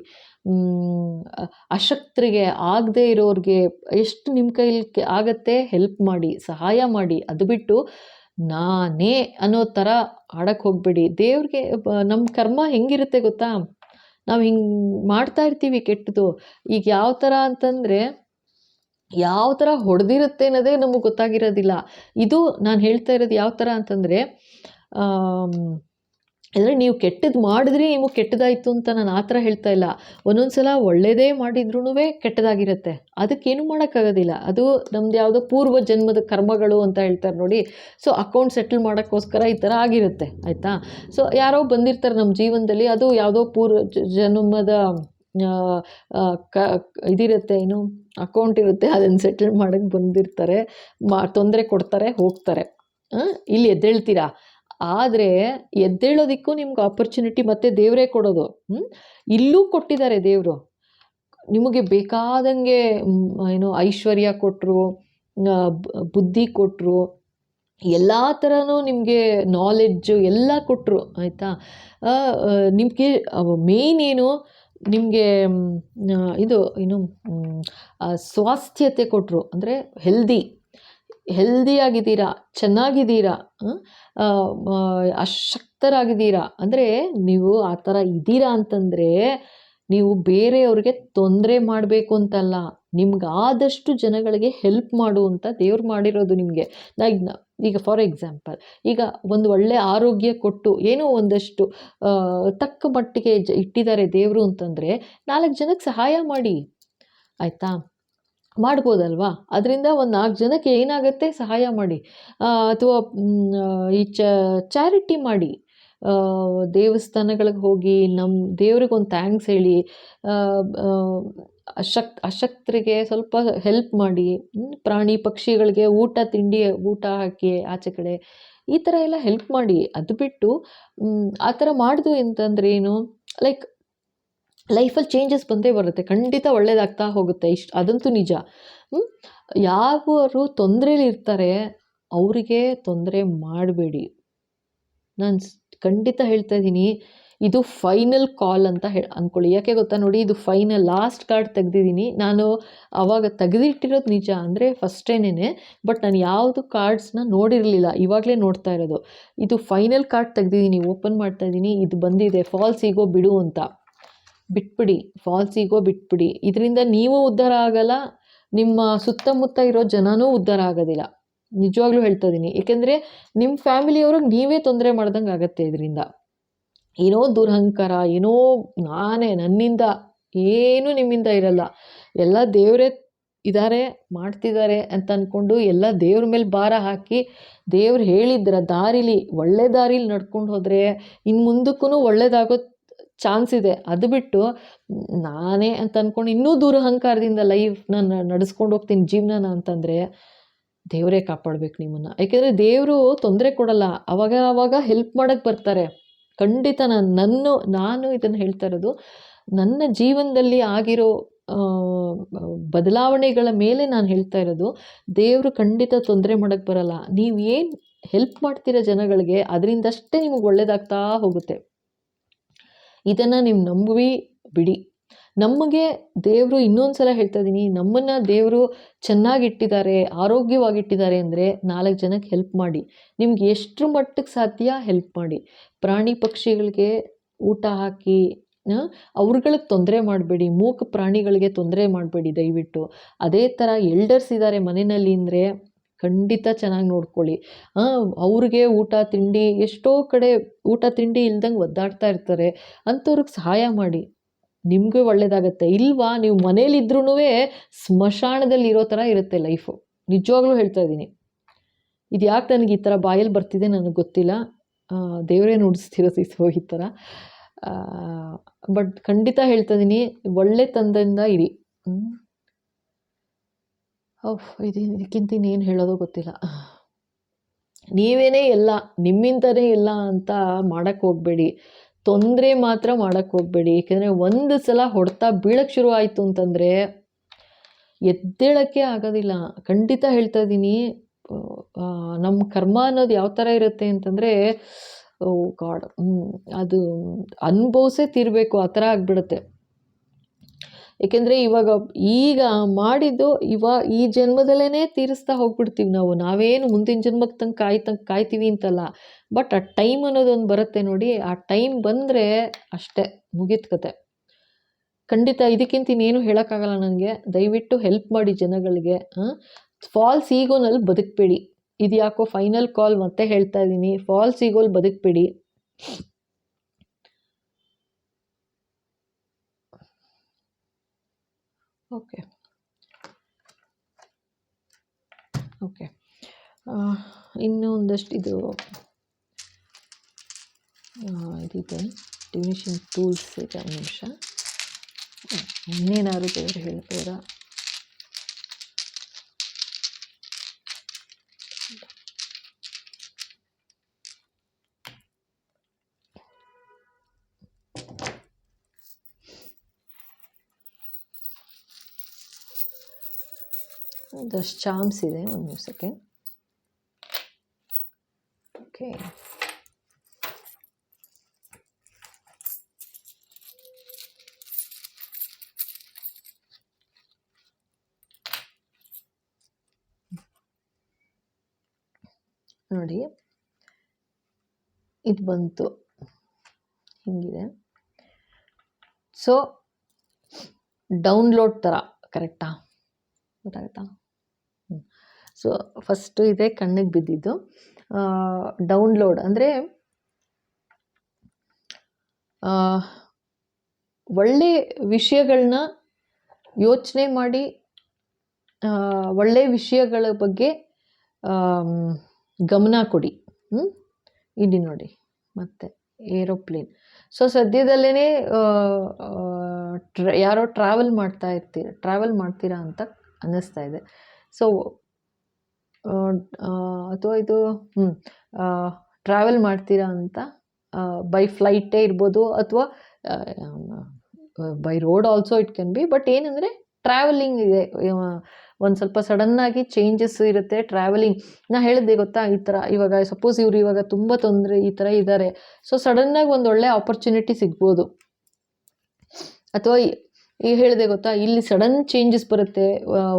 Speaker 1: ಅಶಕ್ತರಿಗೆ, ಆಗದೇ ಇರೋರಿಗೆ ಎಷ್ಟು ನಿಮ್ಮ ಕೈಲಿ ಆಗತ್ತೆ ಹೆಲ್ಪ್ ಮಾಡಿ, ಸಹಾಯ ಮಾಡಿ. ಅದು ಬಿಟ್ಟು ನಾನೇ ಅನ್ನೋ ಥರ ಆಡಕ್ಕೆ ಹೋಗಬೇಡಿ. ದೇವ್ರಿಗೆ ನಮ್ಮ ಕರ್ಮ ಹೆಂಗಿರುತ್ತೆ ಗೊತ್ತಾ, ನಾವು ಹಿಂಗೆ ಮಾಡ್ತಾ ಇರ್ತೀವಿ ಕೆಟ್ಟದ್ದು. ಈಗ ಯಾವ ಥರ ಅಂತಂದರೆ, ಯಾವ ಥರ ಹೊಡೆದಿರುತ್ತೆ ಅನ್ನೋದೇ ನಮಗೆ ಗೊತ್ತಾಗಿರೋದಿಲ್ಲ. ಇದು ನಾನು ಹೇಳ್ತಾ ಇರೋದು ಯಾವ ಥರ ಅಂತಂದರೆ, ಅಂದರೆ ನೀವು ಕೆಟ್ಟದ್ದು ಮಾಡಿದ್ರಿ ನಿಮಗೆ ಕೆಟ್ಟದಾಯಿತು ಅಂತ ನಾನು ಆ ಥರ ಹೇಳ್ತಾ ಇಲ್ಲ. ಒಂದೊಂದು ಸಲ ಒಳ್ಳೆಯದೇ ಮಾಡಿದ್ರೂ ಕೆಟ್ಟದಾಗಿರುತ್ತೆ, ಅದಕ್ಕೇನು ಮಾಡೋಕ್ಕಾಗೋದಿಲ್ಲ. ಅದು ನಮ್ದು ಯಾವುದೋ ಪೂರ್ವ ಜನ್ಮದ ಕರ್ಮಗಳು ಅಂತ ಹೇಳ್ತಾರೆ ನೋಡಿ. ಸೊ ಅಕೌಂಟ್ ಸೆಟಲ್ ಮಾಡೋಕ್ಕೋಸ್ಕರ ಈ ಥರ ಆಗಿರುತ್ತೆ, ಆಯಿತಾ. ಸೊ ಯಾರೋ ಬಂದಿರ್ತಾರೆ ನಮ್ಮ ಜೀವನದಲ್ಲಿ, ಅದು ಯಾವುದೋ ಪೂರ್ವ ಜನ್ಮದ ಇದಿರುತ್ತೆ, ಏನು ಅಕೌಂಟ್ ಇರುತ್ತೆ, ಅದನ್ನು ಸೆಟಲ್ ಮಾಡೋಕ್ಕೆ ಬಂದಿರ್ತಾರೆ, ತೊಂದರೆ ಕೊಡ್ತಾರೆ, ಹೋಗ್ತಾರೆ. ಇಲ್ಲಿ ಎದ್ದೇಳ್ತೀರಾ. ಆದರೆ ಎದ್ದೇಳೋದಕ್ಕೂ ನಿಮ್ಗೆ ಆಪರ್ಚುನಿಟಿ ಮತ್ತೆ ದೇವರೇ ಕೊಡೋದು. ಇಲ್ಲೂ ಕೊಟ್ಟಿದ್ದಾರೆ ದೇವರು, ನಿಮಗೆ ಬೇಕಾದಂಗೆ ಏನು ಐಶ್ವರ್ಯ ಕೊಟ್ಟರು, ಬುದ್ಧಿ ಕೊಟ್ಟರು, ಎಲ್ಲ ಥರನೂ ನಿಮಗೆ ನಾಲೆಡ್ಜು ಎಲ್ಲ ಕೊಟ್ಟರು, ಆಯಿತಾ. ನಿಮಗೆ ಮೇಯ್ನ್ ಏನು, ನಿಮಗೆ ಇದು ಏನು ಸ್ವಾಸ್ಥ್ಯತೆ ಕೊಟ್ಟರು, ಅಂದರೆ ಹೆಲ್ದಿಯಾಗಿದ್ದೀರಾ, ಚೆನ್ನಾಗಿದ್ದೀರಾ, ಅಶಕ್ತರಾಗಿದ್ದೀರಾ. ಅಂದರೆ ನೀವು ಆ ಥರ ಇದ್ದೀರಾ ಅಂತಂದರೆ ನೀವು ಬೇರೆಯವ್ರಿಗೆ ತೊಂದರೆ ಮಾಡಬೇಕು ಅಂತಲ್ಲ, ನಿಮ್ಗಾದಷ್ಟು ಜನಗಳಿಗೆ ಹೆಲ್ಪ್ ಮಾಡು ಅಂತ ದೇವ್ರು ಮಾಡಿರೋದು ನಿಮಗೆ. ಈಗ ಫಾರ್ ಎಕ್ಸಾಂಪಲ್, ಈಗ ಒಂದು ಒಳ್ಳೆ ಆರೋಗ್ಯ ಕೊಟ್ಟು ಏನೋ ಒಂದಷ್ಟು ತಕ್ಕ ಮಟ್ಟಿಗೆ ಇಟ್ಟಿದ್ದಾರೆ ದೇವರು ಅಂತಂದರೆ 4 ಜನಕ್ಕೆ ಸಹಾಯ ಮಾಡಿ, ಆಯಿತಾ. ಮಾಡ್ಬೋದಲ್ವಾ. ಅದರಿಂದ ಒಂದು 4 ಜನಕ್ಕೆ ಏನಾಗುತ್ತೆ ಸಹಾಯ ಮಾಡಿ, ಅಥವಾ ಈ ಚಾರಿಟಿ ಮಾಡಿ, ದೇವಸ್ಥಾನಗಳಿಗೆ ಹೋಗಿ ನಮ್ಮ ದೇವ್ರಿಗೊಂದು ಥ್ಯಾಂಕ್ಸ್ ಹೇಳಿ, ಅಶಕ್ತರಿಗೆ ಸ್ವಲ್ಪ ಹೆಲ್ಪ್ ಮಾಡಿ, ಪ್ರಾಣಿ ಪಕ್ಷಿಗಳಿಗೆ ಊಟ ಹಾಕಿ ಆಚೆ ಕಡೆ, ಈ ಥರ ಎಲ್ಲ ಹೆಲ್ಪ್ ಮಾಡಿ. ಅದು ಬಿಟ್ಟು ಆ ಥರ ಮಾಡಿದ್ವು ಅಂತಂದರೆ ಏನು, ಲೈಕ್ ಲೈಫಲ್ಲಿ ಚೇಂಜಸ್ ಬಂದೇ ಬರುತ್ತೆ, ಖಂಡಿತ ಒಳ್ಳೇದಾಗ್ತಾ ಹೋಗುತ್ತೆ, ಅದಂತೂ ನಿಜ. ಯಾರು ತೊಂದರೆಲಿರ್ತಾರೆ ಅವರಿಗೆ ತೊಂದರೆ ಮಾಡಬೇಡಿ. ನಾನು ಖಂಡಿತ ಹೇಳ್ತಾ ಇದ್ದೀನಿ, ಇದು ಫೈನಲ್ ಕಾಲ್ ಅಂತ ಅಂದ್ಕೊಳ್ಳಿ. ಯಾಕೆ ಗೊತ್ತಾ ನೋಡಿ, ಇದು ಫೈನಲ್ ಲಾಸ್ಟ್ ಕಾರ್ಡ್ ತೆಗೆದಿದ್ದೀನಿ ನಾನು. ಆವಾಗ ತೆಗೆದಿಟ್ಟಿರೋದು ನಿಜ, ಅಂದರೆ ಫಸ್ಟೇನೆ, ಬಟ್ ನಾನು ಯಾವುದು ಕಾರ್ಡ್ಸ್ನ ನೋಡಿರಲಿಲ್ಲ, ಇವಾಗಲೇ ನೋಡ್ತಾ ಇರೋದು. ಇದು ಫೈನಲ್ ಕಾರ್ಡ್ ತೆಗೆದಿದ್ದೀನಿ, ಓಪನ್ ಮಾಡ್ತಾ ಇದ್ದೀನಿ. ಇದು ಬಂದಿದೆ ಫಾಲ್ಸ್ ಈಗೋ ಬಿಡು ಅಂತ. ಬಿಟ್ಬಿಡಿ, ಫಾಲ್ಸ್ ಈಗೋ ಬಿಟ್ಬಿಡಿ. ಇದರಿಂದ ನೀವು ಉದ್ಧಾರ ಆಗಲ್ಲ, ನಿಮ್ಮ ಸುತ್ತಮುತ್ತ ಇರೋ ಜನನೂ ಉದ್ಧಾರ ಆಗೋದಿಲ್ಲ. ನಿಜವಾಗ್ಲೂ ಹೇಳ್ತಾ ಇದ್ದೀನಿ. ಏಕೆಂದರೆ ನಿಮ್ಮ ಫ್ಯಾಮಿಲಿಯವ್ರಿಗೆ ನೀವೇ ತೊಂದರೆ ಮಾಡ್ದಂಗೆ ಆಗುತ್ತೆ ಇದರಿಂದ. ಏನೋ ದುರಹಂಕಾರ, ಏನೋ ನಾನೇ, ನನ್ನಿಂದ ಏನೂ ನಿಮ್ಮಿಂದ ಇರಲ್ಲ, ಎಲ್ಲ ದೇವರೇ ಇದ್ದಾರೆ ಮಾಡ್ತಿದ್ದಾರೆ ಅಂತ ಅಂದ್ಕೊಂಡು ಎಲ್ಲ ದೇವ್ರ ಮೇಲೆ ಭಾರ ಹಾಕಿ, ದೇವ್ರು ಹೇಳಿದ್ರ ದಾರಿಲಿ, ಒಳ್ಳೆ ದಾರಿಲಿ ನಡ್ಕೊಂಡು ಹೋದರೆ ಇನ್ನು ಮುಂದಕ್ಕೂ ಒಳ್ಳೇದಾಗೋ ಚಾನ್ಸ್ ಇದೆ. ಅದು ಬಿಟ್ಟು ನಾನೇ ಅಂತ ಅಂದ್ಕೊಂಡು ಇನ್ನೂ ದುರಹಂಕಾರದಿಂದ ಲೈಫ್ನ ನಡೆಸ್ಕೊಂಡು ಹೋಗ್ತೀನಿ ಜೀವನನ ಅಂತಂದರೆ ದೇವರೇ ಕಾಪಾಡಬೇಕು ನಿಮ್ಮನ್ನು. ಯಾಕೆಂದರೆ ದೇವರು ತೊಂದರೆ ಕೊಡಲ್ಲ, ಅವಾಗ ಹೆಲ್ಪ್ ಮಾಡೋಕ್ಕೆ ಬರ್ತಾರೆ ಖಂಡಿತ. ನಾನು ಇದನ್ನು ಹೇಳ್ತಾ ಇರೋದು ನನ್ನ ಜೀವನದಲ್ಲಿ ಆಗಿರೋ ಬದಲಾವಣೆಗಳ ಮೇಲೆ ನಾನು ಹೇಳ್ತಾ ಇರೋದು. ದೇವರು ಖಂಡಿತ ತೊಂದರೆ ಮಾಡೋಕ್ಕೆ ಬರಲ್ಲ. ನೀವು ಏನು ಹೆಲ್ಪ್ ಮಾಡ್ತೀರ ಜನಗಳಿಗೆ, ಅದರಿಂದಷ್ಟೇ ನಿಮಗೆ ಒಳ್ಳೇದಾಗ್ತಾ ಹೋಗುತ್ತೆ. ಇದನ್ನು ನೀವು ನಂಬಿ ಬಿಡಿ. ನಮಗೆ ದೇವರು, ಇನ್ನೊಂದು ಸಲ ಹೇಳ್ತಾ ಇದ್ದೀನಿ, ನಮ್ಮನ್ನು ದೇವರು ಚೆನ್ನಾಗಿಟ್ಟಿದ್ದಾರೆ, ಆರೋಗ್ಯವಾಗಿಟ್ಟಿದ್ದಾರೆ ಅಂದರೆ 4 ಜನಕ್ಕೆ ಹೆಲ್ಪ್ ಮಾಡಿ. ನಿಮ್ಗೆ ಎಷ್ಟು ಮಟ್ಟಕ್ಕೆ ಸಾಧ್ಯ ಹೆಲ್ಪ್ ಮಾಡಿ. ಪ್ರಾಣಿ ಪಕ್ಷಿಗಳಿಗೆ ಊಟ ಹಾಕಿ, ಅವ್ರುಗಳಿಗೆ ತೊಂದರೆ ಮಾಡಬೇಡಿ. ಮೂಕ ಪ್ರಾಣಿಗಳಿಗೆ ತೊಂದರೆ ಮಾಡಬೇಡಿ ದಯವಿಟ್ಟು. ಅದೇ ಥರ ಎಲ್ಡರ್ಸ್ ಇದ್ದಾರೆ ಮನೆಯಲ್ಲಿ ಅಂದರೆ ಖಂಡಿತ ಚೆನ್ನಾಗಿ ನೋಡ್ಕೊಳ್ಳಿ. ಅವ್ರಿಗೆ ಊಟ ತಿಂಡಿ, ಎಷ್ಟೋ ಕಡೆ ಊಟ ತಿಂಡಿ ಇಲ್ದಂಗೆ ಒದ್ದಾಡ್ತಾ ಇರ್ತಾರೆ, ಅಂಥವ್ರಿಗೆ ಸಹಾಯ ಮಾಡಿ, ನಿಮಗೂ ಒಳ್ಳೆಯದಾಗತ್ತೆ. ಇಲ್ವಾ, ನೀವು ಮನೇಲಿದ್ರೂ ಸ್ಮಶಾನದಲ್ಲಿ ಇರೋ ಥರ ಇರುತ್ತೆ ಲೈಫು. ನಿಜವಾಗ್ಲೂ ಹೇಳ್ತಾ ಇದ್ದೀನಿ. ಇದು ಯಾಕೆ ನನಗೆ ಈ ಥರ ಬಾಯಲ್ಲಿ ಬರ್ತಿದೆ ನನಗೆ ಗೊತ್ತಿಲ್ಲ, ದೇವರೇ ನುಡಿಸ್ತಿರೋದು ಈ ಥರ. ಬಟ್ ಖಂಡಿತ ಹೇಳ್ತಾ ಇದ್ದೀನಿ, ಒಳ್ಳೆ ತಂದೆಯಿಂದ ಇರಿ. ಇದಕ್ಕಿಂತ ಇನ್ನೇನು ಹೇಳೋದು ಗೊತ್ತಿಲ್ಲ. ನೀವೇನೇ ಎಲ್ಲ, ನಿಮ್ಮಿಂದನೇ ಎಲ್ಲ ಅಂತ ಮಾಡೋಕ್ಕೆ ಹೋಗಬೇಡಿ. ತೊಂದರೆ ಮಾತ್ರ ಮಾಡೋಕ್ಕೆ ಹೋಗಬೇಡಿ. ಏಕೆಂದರೆ ಒಂದು ಸಲ ಹೊಡೆತ ಬೀಳಕ್ಕೆ ಶುರು ಆಯಿತು ಅಂತಂದರೆ ಎದ್ದೇಳಕ್ಕೆ ಆಗೋದಿಲ್ಲ. ಖಂಡಿತ ಹೇಳ್ತಾ ಇದ್ದೀನಿ. ನಮ್ಮ ಕರ್ಮ ಅನ್ನೋದು ಯಾವ ಥರ ಇರುತ್ತೆ ಅಂತಂದರೆ, ಓ ಗಾಡ್, ಅದು ಅನುಭವಿಸೇ ತೀರಬೇಕು, ಆ ಥರ ಆಗಿಬಿಡುತ್ತೆ. ಏಕೆಂದರೆ ಈಗ ಮಾಡಿದ್ದು ಈ ಜನ್ಮದಲ್ಲೇ ತೀರಿಸ್ತಾ ಹೋಗ್ಬಿಡ್ತೀವಿ ನಾವು. ನಾವೇನು ಮುಂದಿನ ಜನ್ಮಕ್ಕೆ ಕಾಯ್ತೀವಿ ಅಂತಲ್ಲ, ಬಟ್ ಆ ಟೈಮ್ ಅನ್ನೋದೊಂದು ಬರುತ್ತೆ ನೋಡಿ, ಆ ಟೈಮ್ ಬಂದರೆ ಅಷ್ಟೇ ಮುಗೀತು ಕತೆ. ಖಂಡಿತ ಇದಕ್ಕಿಂತ ಇನ್ನೇನು ಹೇಳೋಕ್ಕಾಗಲ್ಲ ನನಗೆ. ದಯವಿಟ್ಟು ಹೆಲ್ಪ್ ಮಾಡಿ ಜನಗಳಿಗೆ. ಫಾಲ್ಸ್ ಈಗೋನಲ್ಲಿ ಬದುಕಬೇಡಿ. ಇದು ಯಾಕೋ ಫೈನಲ್ ಕಾಲ್ ಮತ್ತೆ ಹೇಳ್ತಾ ಇದ್ದೀನಿ, ಫಾಲ್ಸ್ ಈಗೋಲ್ಲಿ ಬದುಕಬೇಡಿ. ಓಕೆ, ಇನ್ನೂ ಒಂದಷ್ಟು ಇದಿದೆ ಡಿವಿನಿಷನ್ ಟೂಲ್ಸ್ ಇದೆ. ಒಂದು ನಿಮಿಷ, ಇನ್ನೇನಾದ್ರು ದೇವರು ಹೇಳ್ಬೋದಾ? ಒಂದಷ್ಟು ಚಾಮ್ಸ್ ಇದೆ, ಒಂದು ನಿಮಿಷಕ್ಕೆ. ಓಕೆ, ನೋಡಿ ಇದು ಬಂತು, ಹಿಂಗಿದೆ. ಸೊ ಡೌನ್ಲೋಡ್ ಥರ, ಕರೆಕ್ಟಾ? ಗೊತ್ತಾಗುತ್ತಾ? ಸೊ ಫಸ್ಟು ಇದೆ ಕಣ್ಣಿಗೆ ಬಿದ್ದಿದ್ದು. ಡೌನ್ಲೋಡ್ ಅಂದರೆ ಒಳ್ಳೆ ವಿಷಯಗಳನ್ನ ಯೋಚನೆ ಮಾಡಿ, ಒಳ್ಳೆ ವಿಷಯಗಳ ಬಗ್ಗೆ ಗಮನ ಕೊಡಿ. ಇಲ್ಲಿ ನೋಡಿ, ಮತ್ತೆ ಏರೋಪ್ಲೇನ್. ಸೊ ಸದ್ಯದಲ್ಲೇ ಯಾರೋ ಟ್ರಾವೆಲ್ ಮಾಡ್ತೀರಾ ಅಂತ ಅನ್ನಿಸ್ತಾ ಇದೆ. ಸೊ ಅಥವಾ ಇದು ಟ್ರಾವೆಲ್ ಮಾಡ್ತೀರಾ ಅಂತ, ಬೈ ಫ್ಲೈಟೇ ಇರ್ಬೋದು ಅಥವಾ by road also it can be. But ಏನಂದರೆ ಟ್ರಾವೆಲಿಂಗ್ ಇದೆ, ಒಂದು ಸ್ವಲ್ಪ ಸಡನ್ನಾಗಿ ಚೇಂಜಸ್ ಇರುತ್ತೆ. ಟ್ರಾವೆಲಿಂಗ್ ನಾ ಹೇಳಿದೆ ಗೊತ್ತಾ, ಈ ಥರ ಇವಾಗ ಸಪೋಸ್ ಇವರು ಇವಾಗ ತುಂಬ ತೊಂದರೆ ಈ ಥರ ಇದ್ದಾರೆ. ಸೊ ಸಡನ್ನಾಗಿ ಒಂದು ಒಳ್ಳೆ ಆಪರ್ಚುನಿಟಿ ಸಿಗ್ಬೋದು. ಅಥವಾ ಈಗ ಹೇಳಿದೆ ಗೊತ್ತಾ, ಇಲ್ಲಿ ಸಡನ್ ಚೇಂಜಸ್ ಬರುತ್ತೆ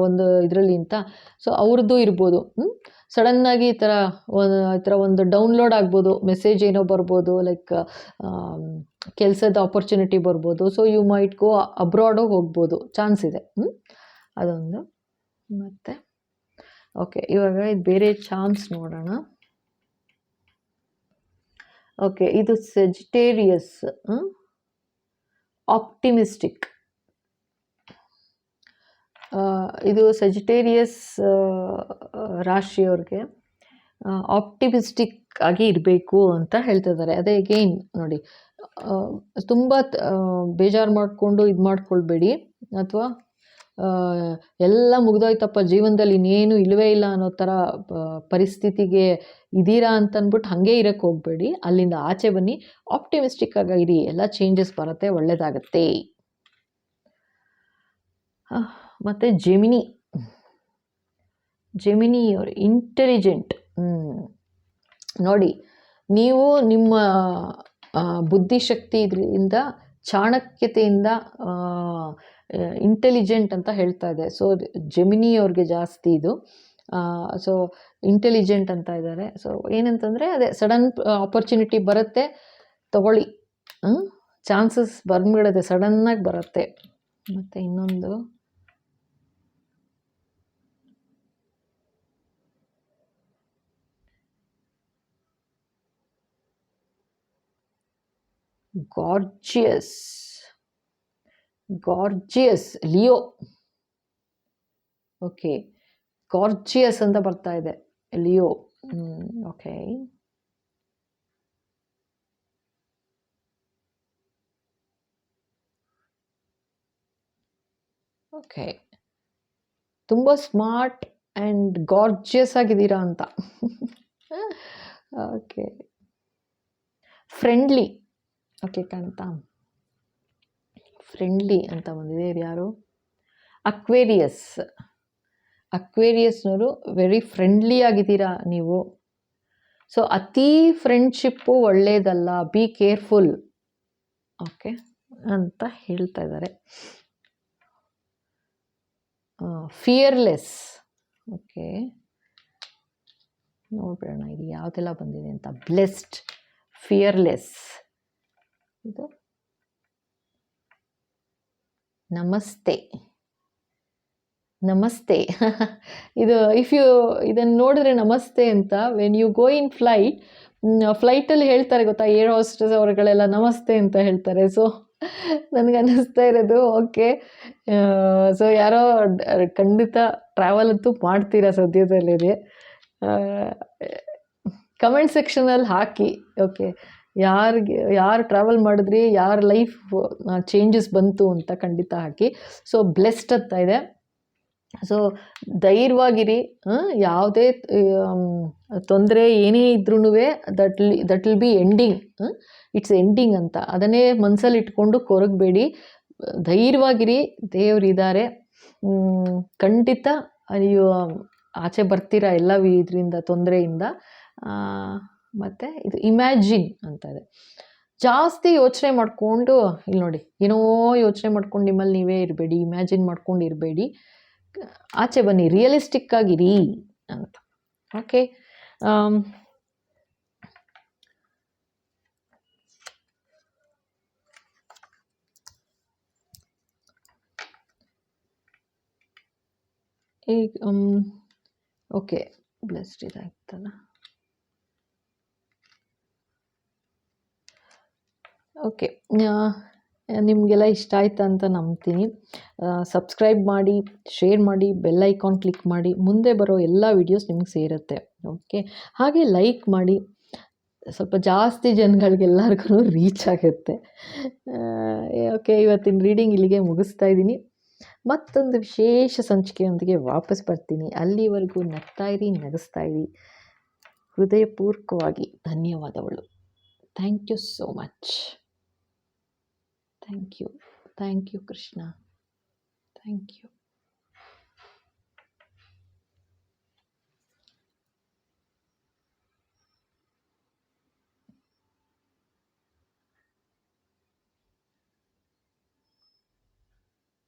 Speaker 1: ಒಂದು ಇದರಲ್ಲಿ ಅಂತ. ಸೊ ಅವ್ರದ್ದು ಇರ್ಬೋದು. ಸಡನ್ನಾಗಿ ಈ ಥರ ಒಂದು ಡೌನ್ಲೋಡ್ ಆಗ್ಬೋದು, ಮೆಸೇಜ್ ಏನೋ ಬರ್ಬೋದು, ಲೈಕ್ ಕೆಲಸದ ಆಪರ್ಚುನಿಟಿ ಬರ್ಬೋದು. ಸೊ ಯು ಮೈಟ್ ಗೋ ಅಬ್ರಾಡು ಹೋಗ್ಬೋದು, ಚಾನ್ಸ್ ಇದೆ. ಅದೊಂದು. ಮತ್ತು ಓಕೆ, ಇವಾಗ ಇದು ಬೇರೆ ಚಾನ್ಸ್ ನೋಡೋಣ. ಓಕೆ, ಇದು ಸೆಜಿಟೇರಿಯಸ್, ಆಪ್ಟಿಮಿಸ್ಟಿಕ್. ಇದು ಸೆಜಿಟೇರಿಯಸ್ ರಾಶಿಯವ್ರಿಗೆ ಆಪ್ಟಿಮಿಸ್ಟಿಕ್ ಆಗಿ ಇರಬೇಕು ಅಂತ ಹೇಳ್ತಿದ್ದಾರೆ. ಅದೇ ಅಗೈನ್ ನೋಡಿ, ತುಂಬ ಬೇಜಾರು ಮಾಡಿಕೊಂಡು ಇದು ಮಾಡ್ಕೊಳ್ಬೇಡಿ, ಅಥವಾ ಎಲ್ಲ ಮುಗ್ದೋಯ್ತಪ್ಪ ಜೀವನದಲ್ಲಿ ಇನ್ನೇನು ಇಲ್ಲವೇ ಇಲ್ಲ ಅನ್ನೋ ಥರ ಪರಿಸ್ಥಿತಿಗೆ ಇದ್ದೀರಾ ಅಂತ ಅಂದ್ಬಿಟ್ಟು ಹಾಗೆ ಇರೋಕ್ಕೆ ಹೋಗಬೇಡಿ. ಅಲ್ಲಿಂದ ಆಚೆ ಬನ್ನಿ, ಆಪ್ಟಿಮಿಸ್ಟಿಕ್ ಆಗಿರಿ, ಎಲ್ಲ ಚೇಂಜಸ್ ಬರುತ್ತೆ, ಒಳ್ಳೆಯದಾಗತ್ತೆ. ಮತ್ತು ಜೆಮಿನಿ ಅವರು ಇಂಟೆಲಿಜೆಂಟ್. ನೋಡಿ, ನೀವು ನಿಮ್ಮ ಬುದ್ಧಿಶಕ್ತಿ ಇದರಿಂದ, ಚಾಣಕ್ಯತೆಯಿಂದ ಇಂಟೆಲಿಜೆಂಟ್ ಅಂತ ಹೇಳ್ತಾ ಇದೆ. ಸೊ ಜೆಮಿನಿ ಅವ್ರಿಗೆ ಜಾಸ್ತಿ ಇದು. ಸೊ ಇಂಟೆಲಿಜೆಂಟ್ ಅಂತ ಇದ್ದಾರೆ. ಸೊ ಏನಂತಂದರೆ ಅದೇ ಸಡನ್ ಆಪರ್ಚುನಿಟಿ ಬರುತ್ತೆ, ತಗೊಳ್ಳಿ. ಚಾನ್ಸಸ್ ಬಂದ್ಬಿಡುತ್ತೆ, ಸಡನ್ನಾಗಿ ಬರುತ್ತೆ. ಮತ್ತು ಇನ್ನೊಂದು ಗಾರ್ಜಿಯಸ್ ಲಿಯೋ. ಓಕೆ, ಗಾರ್ಜಿಯಸ್ ಅಂತ ಬರ್ತಾ ಇದೆ, ಲಿಯೋ. ಓಕೆ, ಓಕೆ, ತುಂಬ ಸ್ಮಾರ್ಟ್ ಆ್ಯಂಡ್ ಗಾರ್ಜಿಯಸ್ ಆಗಿದ್ದೀರಾ ಅಂತ. Okay, friendly. ಓಕೆ, ಕಾಣ್ತಾ, ಫ್ರೆಂಡ್ಲಿ ಅಂತ ಬಂದಿದೆ. ಯಾರು? ಅಕ್ವೇರಿಯಸ್ನವರು ವೆರಿ ಫ್ರೆಂಡ್ಲಿ ಆಗಿದ್ದೀರಾ ನೀವು. ಸೊ ಅತಿ ಫ್ರೆಂಡ್ಶಿಪ್ಪು ಒಳ್ಳೆಯದಲ್ಲ, ಬಿ ಕೇರ್ಫುಲ್. ಓಕೆ ಅಂತ ಹೇಳ್ತಾ ಇದ್ದಾರೆ. ಫಿಯರ್ಲೆಸ್. ಓಕೆ, ನೋಡೋಣ ಇದು ಯಾವುದೆಲ್ಲ ಬಂದಿದೆ ಅಂತ. Blessed, fearless. ಇದು ನಮಸ್ತೆ. ಇದು ಇದನ್ನು ನೋಡಿದ್ರೆ ನಮಸ್ತೆ ಅಂತ, ವೆನ್ ಯು ಗೋ ಇನ್ ಫ್ಲೈಟಲ್ಲಿ ಹೇಳ್ತಾರೆ ಗೊತ್ತಾ, ಏರ್ ಹೋಸ್ಟೆಸ್ ಅವರುಗಳೆಲ್ಲ ನಮಸ್ತೆ ಅಂತ ಹೇಳ್ತಾರೆ. ಸೊ ನನಗೆ ಅನ್ನಿಸ್ತಾ ಇರೋದು, ಓಕೆ, ಸೊ ಯಾರೋ ಖಂಡಿತ ಟ್ರಾವೆಲ್ ಅಂತೂ ಮಾಡ್ತೀರಾ ಸದ್ಯದಲ್ಲಿದೆ. ಕಮೆಂಟ್ ಸೆಕ್ಷನಲ್ಲಿ ಹಾಕಿ. ಓಕೆ, ಯಾರು ಟ್ರಾವೆಲ್ ಮಾಡಿದ್ರಿ, ಯಾರ ಲೈಫ್ ಚೇಂಜಸ್ ಬಂತು ಅಂತ ಖಂಡಿತ ಹಾಕಿ. ಸೊ ಬ್ಲೆಸ್ಡ್ ಅಂತ ಇದೆ. ಸೊ ಧೈರ್ಯವಾಗಿರಿ. ಯಾವುದೇ ತೊಂದರೆ ಏನೇ ಇದ್ರೂ that will be ending. It's ending ಅಂತ ಅದನ್ನೇ ಮನಸ್ಸಲ್ಲಿ ಇಟ್ಕೊಂಡು ಕೊರಗಬೇಡಿ. ಧೈರ್ಯವಾಗಿರಿ, ದೇವರಿದ್ದಾರೆ. ಖಂಡಿತ ನೀವು ಆಚೆ ಬರ್ತೀರಾ ಎಲ್ಲ ಇದರಿಂದ, ತೊಂದರೆಯಿಂದ. ಮತ್ತು ಇದು ಇಮ್ಯಾಜಿನ್ ಅಂತ ಇದೆ. ಜಾಸ್ತಿ ಯೋಚನೆ ಮಾಡಿಕೊಂಡು, ಇಲ್ಲಿ ನೋಡಿ, ಏನೋ ಯೋಚನೆ ಮಾಡ್ಕೊಂಡು ನಿಮ್ಮಲ್ಲಿ ನೀವೇ ಇರಬೇಡಿ, ಇಮ್ಯಾಜಿನ್ ಮಾಡ್ಕೊಂಡು ಇರಬೇಡಿ. ಆಚೆ ಬನ್ನಿ, ರಿಯಲಿಸ್ಟಿಕ್ ಆಗಿರಿ ಅಂತ. ಓಕೆ, ಈಗ ಓಕೆ, ಬ್ಲೆಸ್ಡ್ ಇದಾಯ್ತಲ್ಲ. ಓಕೆ, ನಿಮಗೆಲ್ಲ ಇಷ್ಟ ಆಯ್ತಾ ಅಂತ ನಂಬ್ತೀನಿ. ಸಬ್ಸ್ಕ್ರೈಬ್ ಮಾಡಿ, ಶೇರ್ ಮಾಡಿ, ಬೆಲ್ ಐಕಾನ್ ಕ್ಲಿಕ್ ಮಾಡಿ. ಮುಂದೆ ಬರೋ ಎಲ್ಲ ವೀಡಿಯೋಸ್ ನಿಮ್ಗೆ ಸೇರುತ್ತೆ. ಓಕೆ, ಹಾಗೆ ಲೈಕ್ ಮಾಡಿ, ಸ್ವಲ್ಪ ಜಾಸ್ತಿ ಜನಗಳಿಗೆಲ್ಲರಿಗೂ ರೀಚ್ ಆಗುತ್ತೆ. ಓಕೆ, ಇವತ್ತಿನ ರೀಡಿಂಗ್ ಇಲ್ಲಿಗೆ ಮುಗಿಸ್ತಾ ಇದ್ದೀನಿ. ಮತ್ತೊಂದು ವಿಶೇಷ ಸಂಚಿಕೆಯೊಂದಿಗೆ ವಾಪಸ್ ಬರ್ತೀನಿ. ಅಲ್ಲಿವರೆಗೂ ನಗ್ತಾ ಇರಿ, ನಗಿಸ್ತಾ ಇರಿ. ಹೃದಯಪೂರ್ವಕವಾಗಿ ಧನ್ಯವಾದಗಳು. Thank you so much. Thank you, Krishna. Thank you.